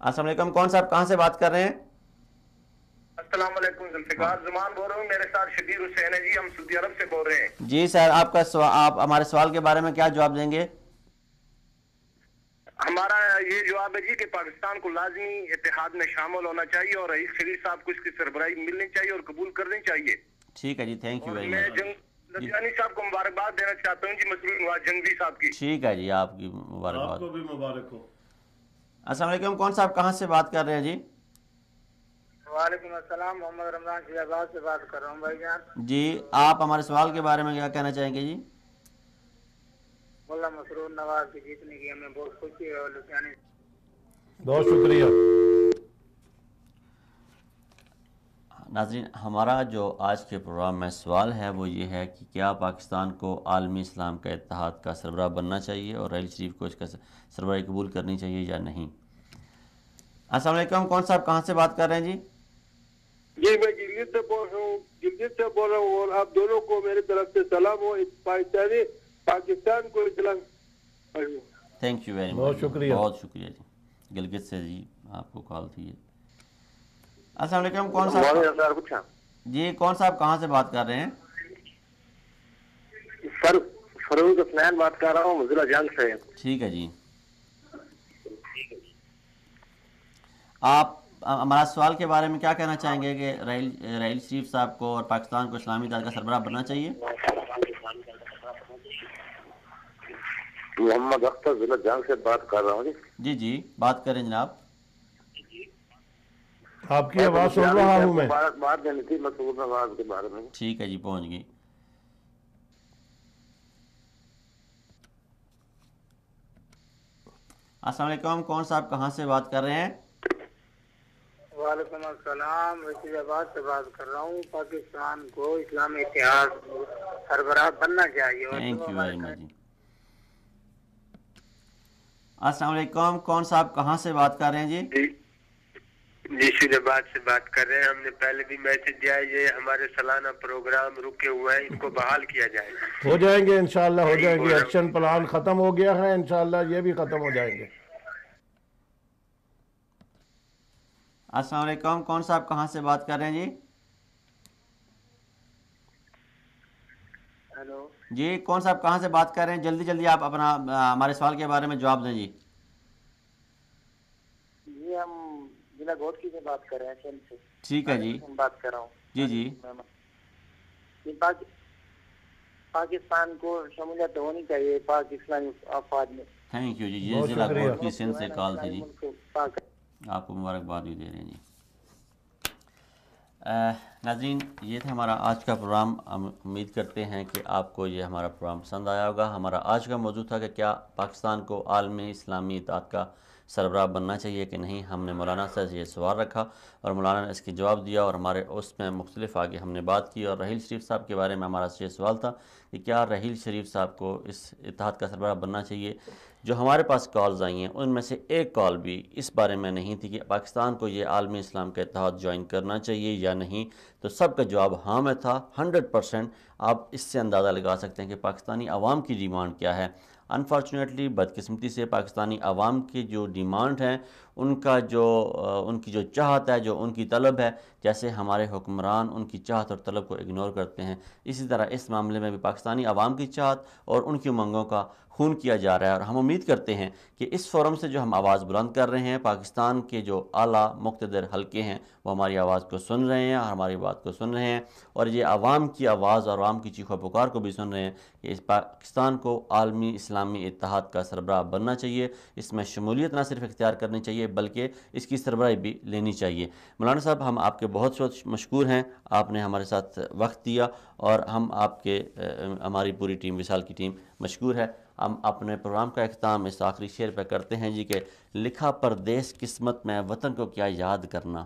السلام علیکم، کون صاحب کہاں سے بات کر رہے ہیں؟ السلام علیکم ذوالفقار، زمان بول رہا ہوں، میرے ساتھ شبیر حسین ہے جی، ہم سعودی عرب سے بول رہے ہیں جی سر، آپ ہمارے سوال کے بارے میں کیا جواب دیں گے؟ ہمارا یہ جواب ہے جی کہ پاکستان کو لازمی اتحاد میں شامل ہونا چاہیے اور رئیس شریف صاحب کو اس کی سربراہی ملنی چاہیے اور قبول کرنی چاہیے. ٹھیک ہے جی، تھینک یو ویری میں مچ. لدھیانی صاحب کو مبارکباد دینا چاہتا ہوں جی، مسرور نواز جنگوی صاحب کی. ٹھیک ہے جی، آپ کی مبارکباد. آپ کو بھی مبارک ہو. السلام علیکم، کون صاحب کہاں سے بات کر رہے ہیں جی؟ وعلیکم السلام، محمد رمضان شیخ آباد سے بات کر رہا ہوں بھائی جان. جی، آپ ہمارے سوال کے بارے میں کیا کہنا چاہیں گے جی؟ ملا مسرور نواز کی جیتنے کی ہمیں بہت خوشی ہے اور لدھیانی. بہت شکریہ. ناظرین، ہمارا جو آج کے پروگرام میں سوال ہے وہ یہ ہے کہ کیا پاکستان کو عالمی اسلام کا اتحاد کا سربراہ بننا چاہیے اور رئیس شریف کو اس کا سربراہی قبول کرنی چاہیے یا نہیں؟ السلام علیکم، کون صاحب کہاں سے بات کر رہے ہیں جی؟ جی میں گلگت سے بول رہا ہوں اور آپ دونوں کو میری طرف سے سلام ہو. پاکستان کو اسلام. تھینک یو ویری مچ، بہت شکریہ. بہت شکریہ جی. گلگت سے جی آپ کو کال تھی. السلام علیکم، کون صاحب؟ جی کون صاحب کہاں سے بات کر رہے ہیں؟ سر فروز حسنین بات کر رہا ہوں ضلع جنگ سے. ٹھیک ہے جی، آپ ہمارا سوال کے بارے میں کیا کہنا چاہیں گے کہ رئیس شریف صاحب کو اور پاکستان کو اسلامی اتحاد کا سربراہ بننا چاہیے؟ محمد اختر ضلع جنگ سے بات کر رہا ہوں. جی جی بات کریں جناب. آپ کی آواز سن رہا ہوں میں. بات دینی تھی مسعود نواز کے بارے میں. ٹھیک ہے جی، پہنچ گئی. السلام علیکم، کون صاحب کہاں سے بات کر رہے ہیں؟ وعلیکم السلام، رشید آباد سے بات کر رہا ہوں. پاکستان کو اسلامی اتحاد سربراہ بننا چاہیے. Thank you very much. السلام علیکم، کون صاحب کہاں سے بات کر رہے ہیں جی؟ جی شید آباد سے بات کر رہے ہیں. ہم نے پہلے بھی میسج دیا ہے، یہ ہمارے سالانہ پروگرام رکے ہوئے ہیں، ان کو بحال کیا جائے. ہو جائیں گے انشاءاللہ، ہو جائیں گے. ایکشن پلان ختم ہو گیا ہے، انشاءاللہ یہ بھی ختم ہو جائیں گے. السلام علیکم، کون صاحب کہاں سے بات کر رہے ہیں جی؟ ہیلو جی کون صاحب کہاں سے بات کر رہے ہیں؟ جلدی جلدی آپ اپنا ہمارے سوال کے بارے میں جواب دیں جی. جی ہم ضلع گوٹکی سے بات کر رہے ہیں. سے ٹھیک ہے جی، بات کر رہا ہوں. جی جی. پاکستان کو شمولیت ہونی چاہیے پاکستانی افواج میں. تھینک یو جی. یہ ضلع گوٹکی سندھ سے کال تھی جی، آپ کو مبارکباد بھی دے رہے ہیں جی. ناظرین، یہ تھا ہمارا آج کا پروگرام. ہم امید کرتے ہیں کہ آپ کو یہ ہمارا پروگرام پسند آیا ہوگا. ہمارا آج کا موضوع تھا کہ کیا پاکستان کو عالمی اسلامی اتحاد کا سربراہ بننا چاہیے کہ نہیں. ہم نے مولانا سے یہ سوال رکھا اور مولانا نے اس کی جواب دیا اور ہمارے اس میں مختلف آگے ہم نے بات کی. اور رحیل شریف صاحب کے بارے میں ہمارا یہ سوال تھا کہ کیا رحیل شریف صاحب کو اس اتحاد کا سربراہ بننا چاہیے. جو ہمارے پاس کالز آئی ہیں ان میں سے ایک کال بھی اس بارے میں نہیں تھی کہ پاکستان کو یہ عالمی اسلام کا اتحاد جوائن کرنا چاہیے یا نہیں. تو سب کا جواب ہاں میں تھا 100%. آپ اس سے اندازہ لگا سکتے ہیں کہ پاکستانی عوام کی ڈیمانڈ کیا ہے. انفارچونیٹلی بدقسمتی سے پاکستانی عوام کی جو ڈیمانڈ ہیں ان کی جو چاہت ہے، جو ان کی طلب ہے، جیسے ہمارے حکمران ان کی چاہت اور طلب کو اگنور کرتے ہیں، اسی طرح اس معاملے میں بھی پاکستانی عوام کی چاہت اور ان کی منگوں کا خون کیا جا رہا ہے. اور ہم امید کرتے ہیں کہ اس فورم سے جو ہم آواز بلند کر رہے ہیں، پاکستان کے جو اعلیٰ مقتدر حلقے ہیں وہ ہماری آواز کو سن رہے ہیں اور ہماری بات کو سن رہے ہیں، اور یہ عوام کی آواز اور عوام کی چیخ و پکار کو بھی سن رہے ہیں کہ اس پاکستان کو عالمی اسلامی اتحاد کا سربراہ بننا چاہیے. اس میں شمولیت نہ صرف اختیار کرنی چاہیے بلکہ اس کی سربراہی بھی لینی چاہیے. مولانا صاحب، ہم آپ کے بہت بہت مشکور ہیں، آپ نے ہمارے ساتھ وقت دیا اور ہم آپ کے ہماری پوری ٹیم وصال کی ٹیم مشکور ہے. ہم اپنے پروگرام کا اختتام اس آخری شعر پہ کرتے ہیں جی کہ لکھا پردیس قسمت میں وطن کو کیا یاد کرنا،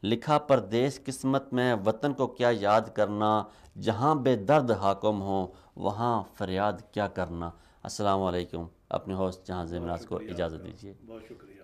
لکھا پردیس قسمت میں وطن کو کیا یاد کرنا، جہاں بے درد حاکم ہوں وہاں فریاد کیا کرنا. السلام علیکم. اپنے ہوسٹ جہاں زمراز کو اجازت دیجیے. بہت شکریہ.